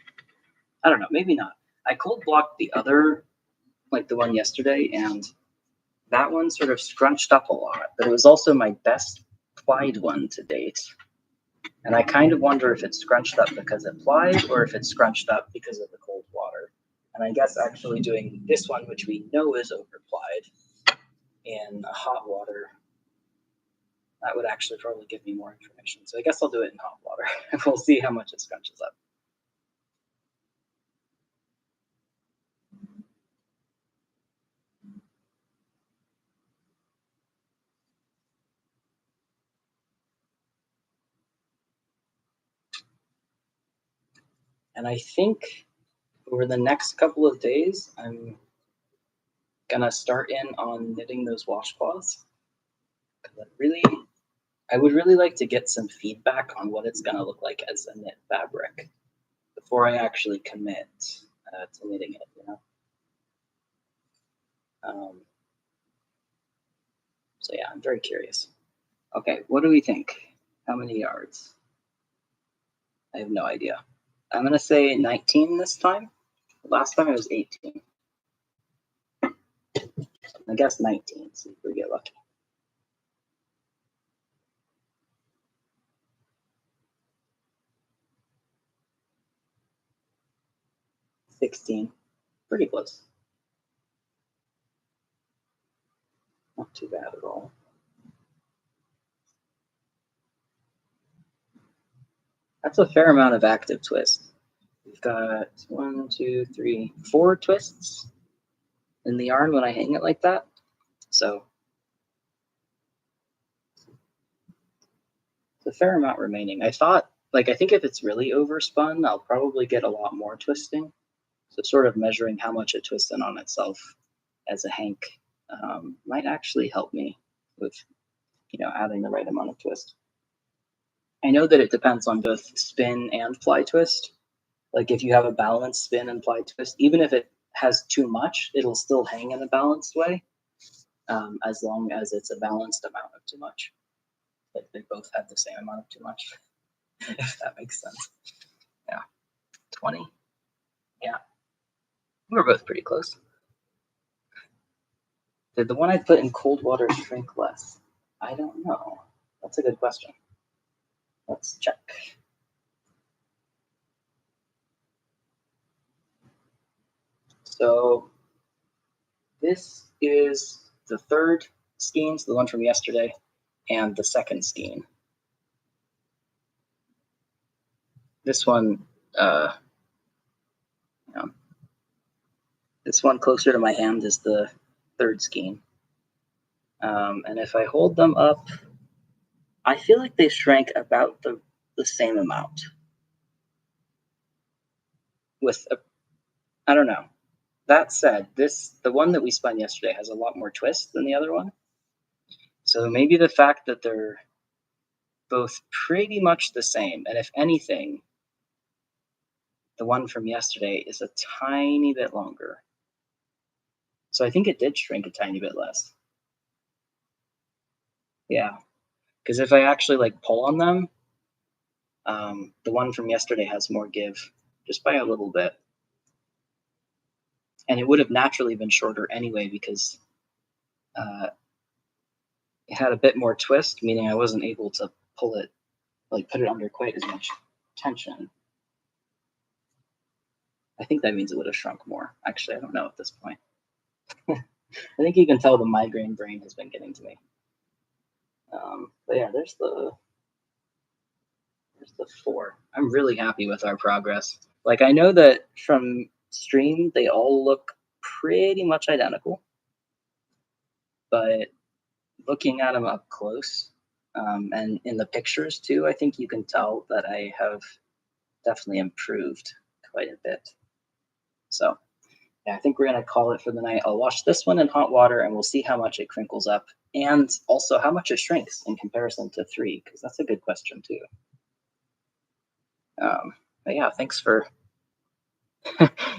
I don't know, maybe not. I cold blocked the other, like the one yesterday, and that one sort of scrunched up a lot, but it was also my best plied one to date. And I kind of wonder if it's scrunched up because it plied or if it's scrunched up because of the cold water. And I guess actually doing this one, which we know is overplied, in hot water, that would actually probably give me more information. So I guess I'll do it in hot water and we'll see how much it scrunches up. And I think over the next couple of days, I'm gonna start in on knitting those washcloths. I really I would really like to get some feedback on what it's going to look like as a knit fabric before I actually commit to knitting it, you know? So yeah, I'm very curious. Okay, what do we think? How many yards? I have no idea. I'm going to say 19 this time. Last time it was 18. I guess 19, see if we get lucky. 16, pretty close. Not too bad at all. That's a fair amount of active twist. We've got 1, 2, 3, 4 twists in the yarn when I hang it like that. So it's a fair amount remaining. I thought, like, I think if it's really overspun, I'll probably get a lot more twisting. So sort of measuring how much it twists in on itself as a hank might actually help me with, you know, adding the right amount of twist. I know that it depends on both spin and ply twist. Like if you have a balanced spin and ply twist, even if it has too much, it'll still hang in a balanced way, as long as it's a balanced amount of too much. Like they both have the same amount of too much, if that makes sense. Yeah, 20. Yeah, we're both pretty close. Did the one I put in cold water shrink less? I don't know. That's a good question. Let's check. So this is the third skein, so the one from yesterday, and the second skein. This one, this one closer to my hand is the third skein. And if I hold them up, I feel like they shrank about the same amount. With a, I don't know. That said, the one that we spun yesterday has a lot more twist than the other one. So maybe the fact that they're both pretty much the same, and if anything, the one from yesterday is a tiny bit longer. So I think it did shrink a tiny bit less. Yeah, because if I actually like pull on them, the one from yesterday has more give, just by a little bit. And it would have naturally been shorter anyway because it had a bit more twist, meaning I wasn't able to pull it, like put it under quite as much tension. I think that means it would have shrunk more. Actually, I don't know at this point. I think you can tell the migraine brain has been getting to me. But yeah, there's the 4. I'm really happy with our progress. Like I know that from stream they all look pretty much identical, but looking at them up close and in the pictures too, I think you can tell that I have definitely improved quite a bit. So yeah, I think we're gonna call it for the night. I'll wash this one in hot water and we'll see how much it crinkles up and also how much it shrinks in comparison to 3, because that's a good question too. But yeah, thanks for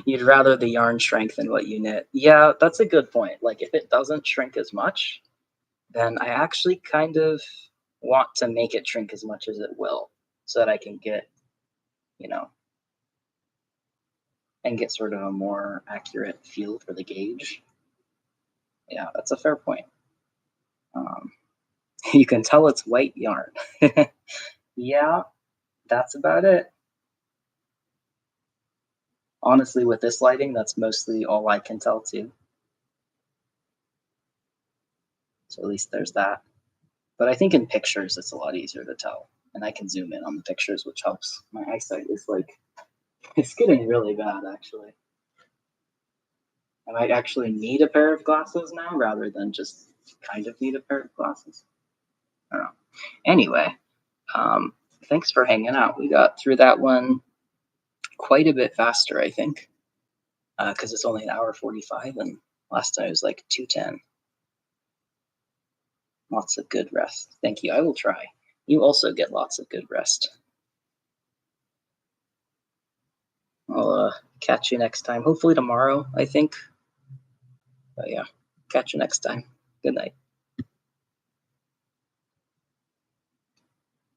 you'd rather the yarn shrink than what you knit. Yeah, that's a good point. Like if it doesn't shrink as much, then I actually kind of want to make it shrink as much as it will so that I can get, you know, and get sort of a more accurate feel for the gauge. Yeah, that's a fair point. You can tell it's white yarn. Yeah, that's about it. Honestly, with this lighting, that's mostly all I can tell too. So at least there's that. But I think in pictures, it's a lot easier to tell. And I can zoom in on the pictures, which helps. My eyesight is like, it's getting really bad, actually. I might actually need a pair of glasses now rather than just kind of need a pair of glasses. I don't know. Anyway, thanks for hanging out. We got through that one quite a bit faster, I think, because it's only an hour 45, and last time it was like 2:10. Lots of good rest. Thank you. I will try. You also get lots of good rest. I'll catch you next time. Hopefully tomorrow, I think. But yeah, catch you next time. Good night.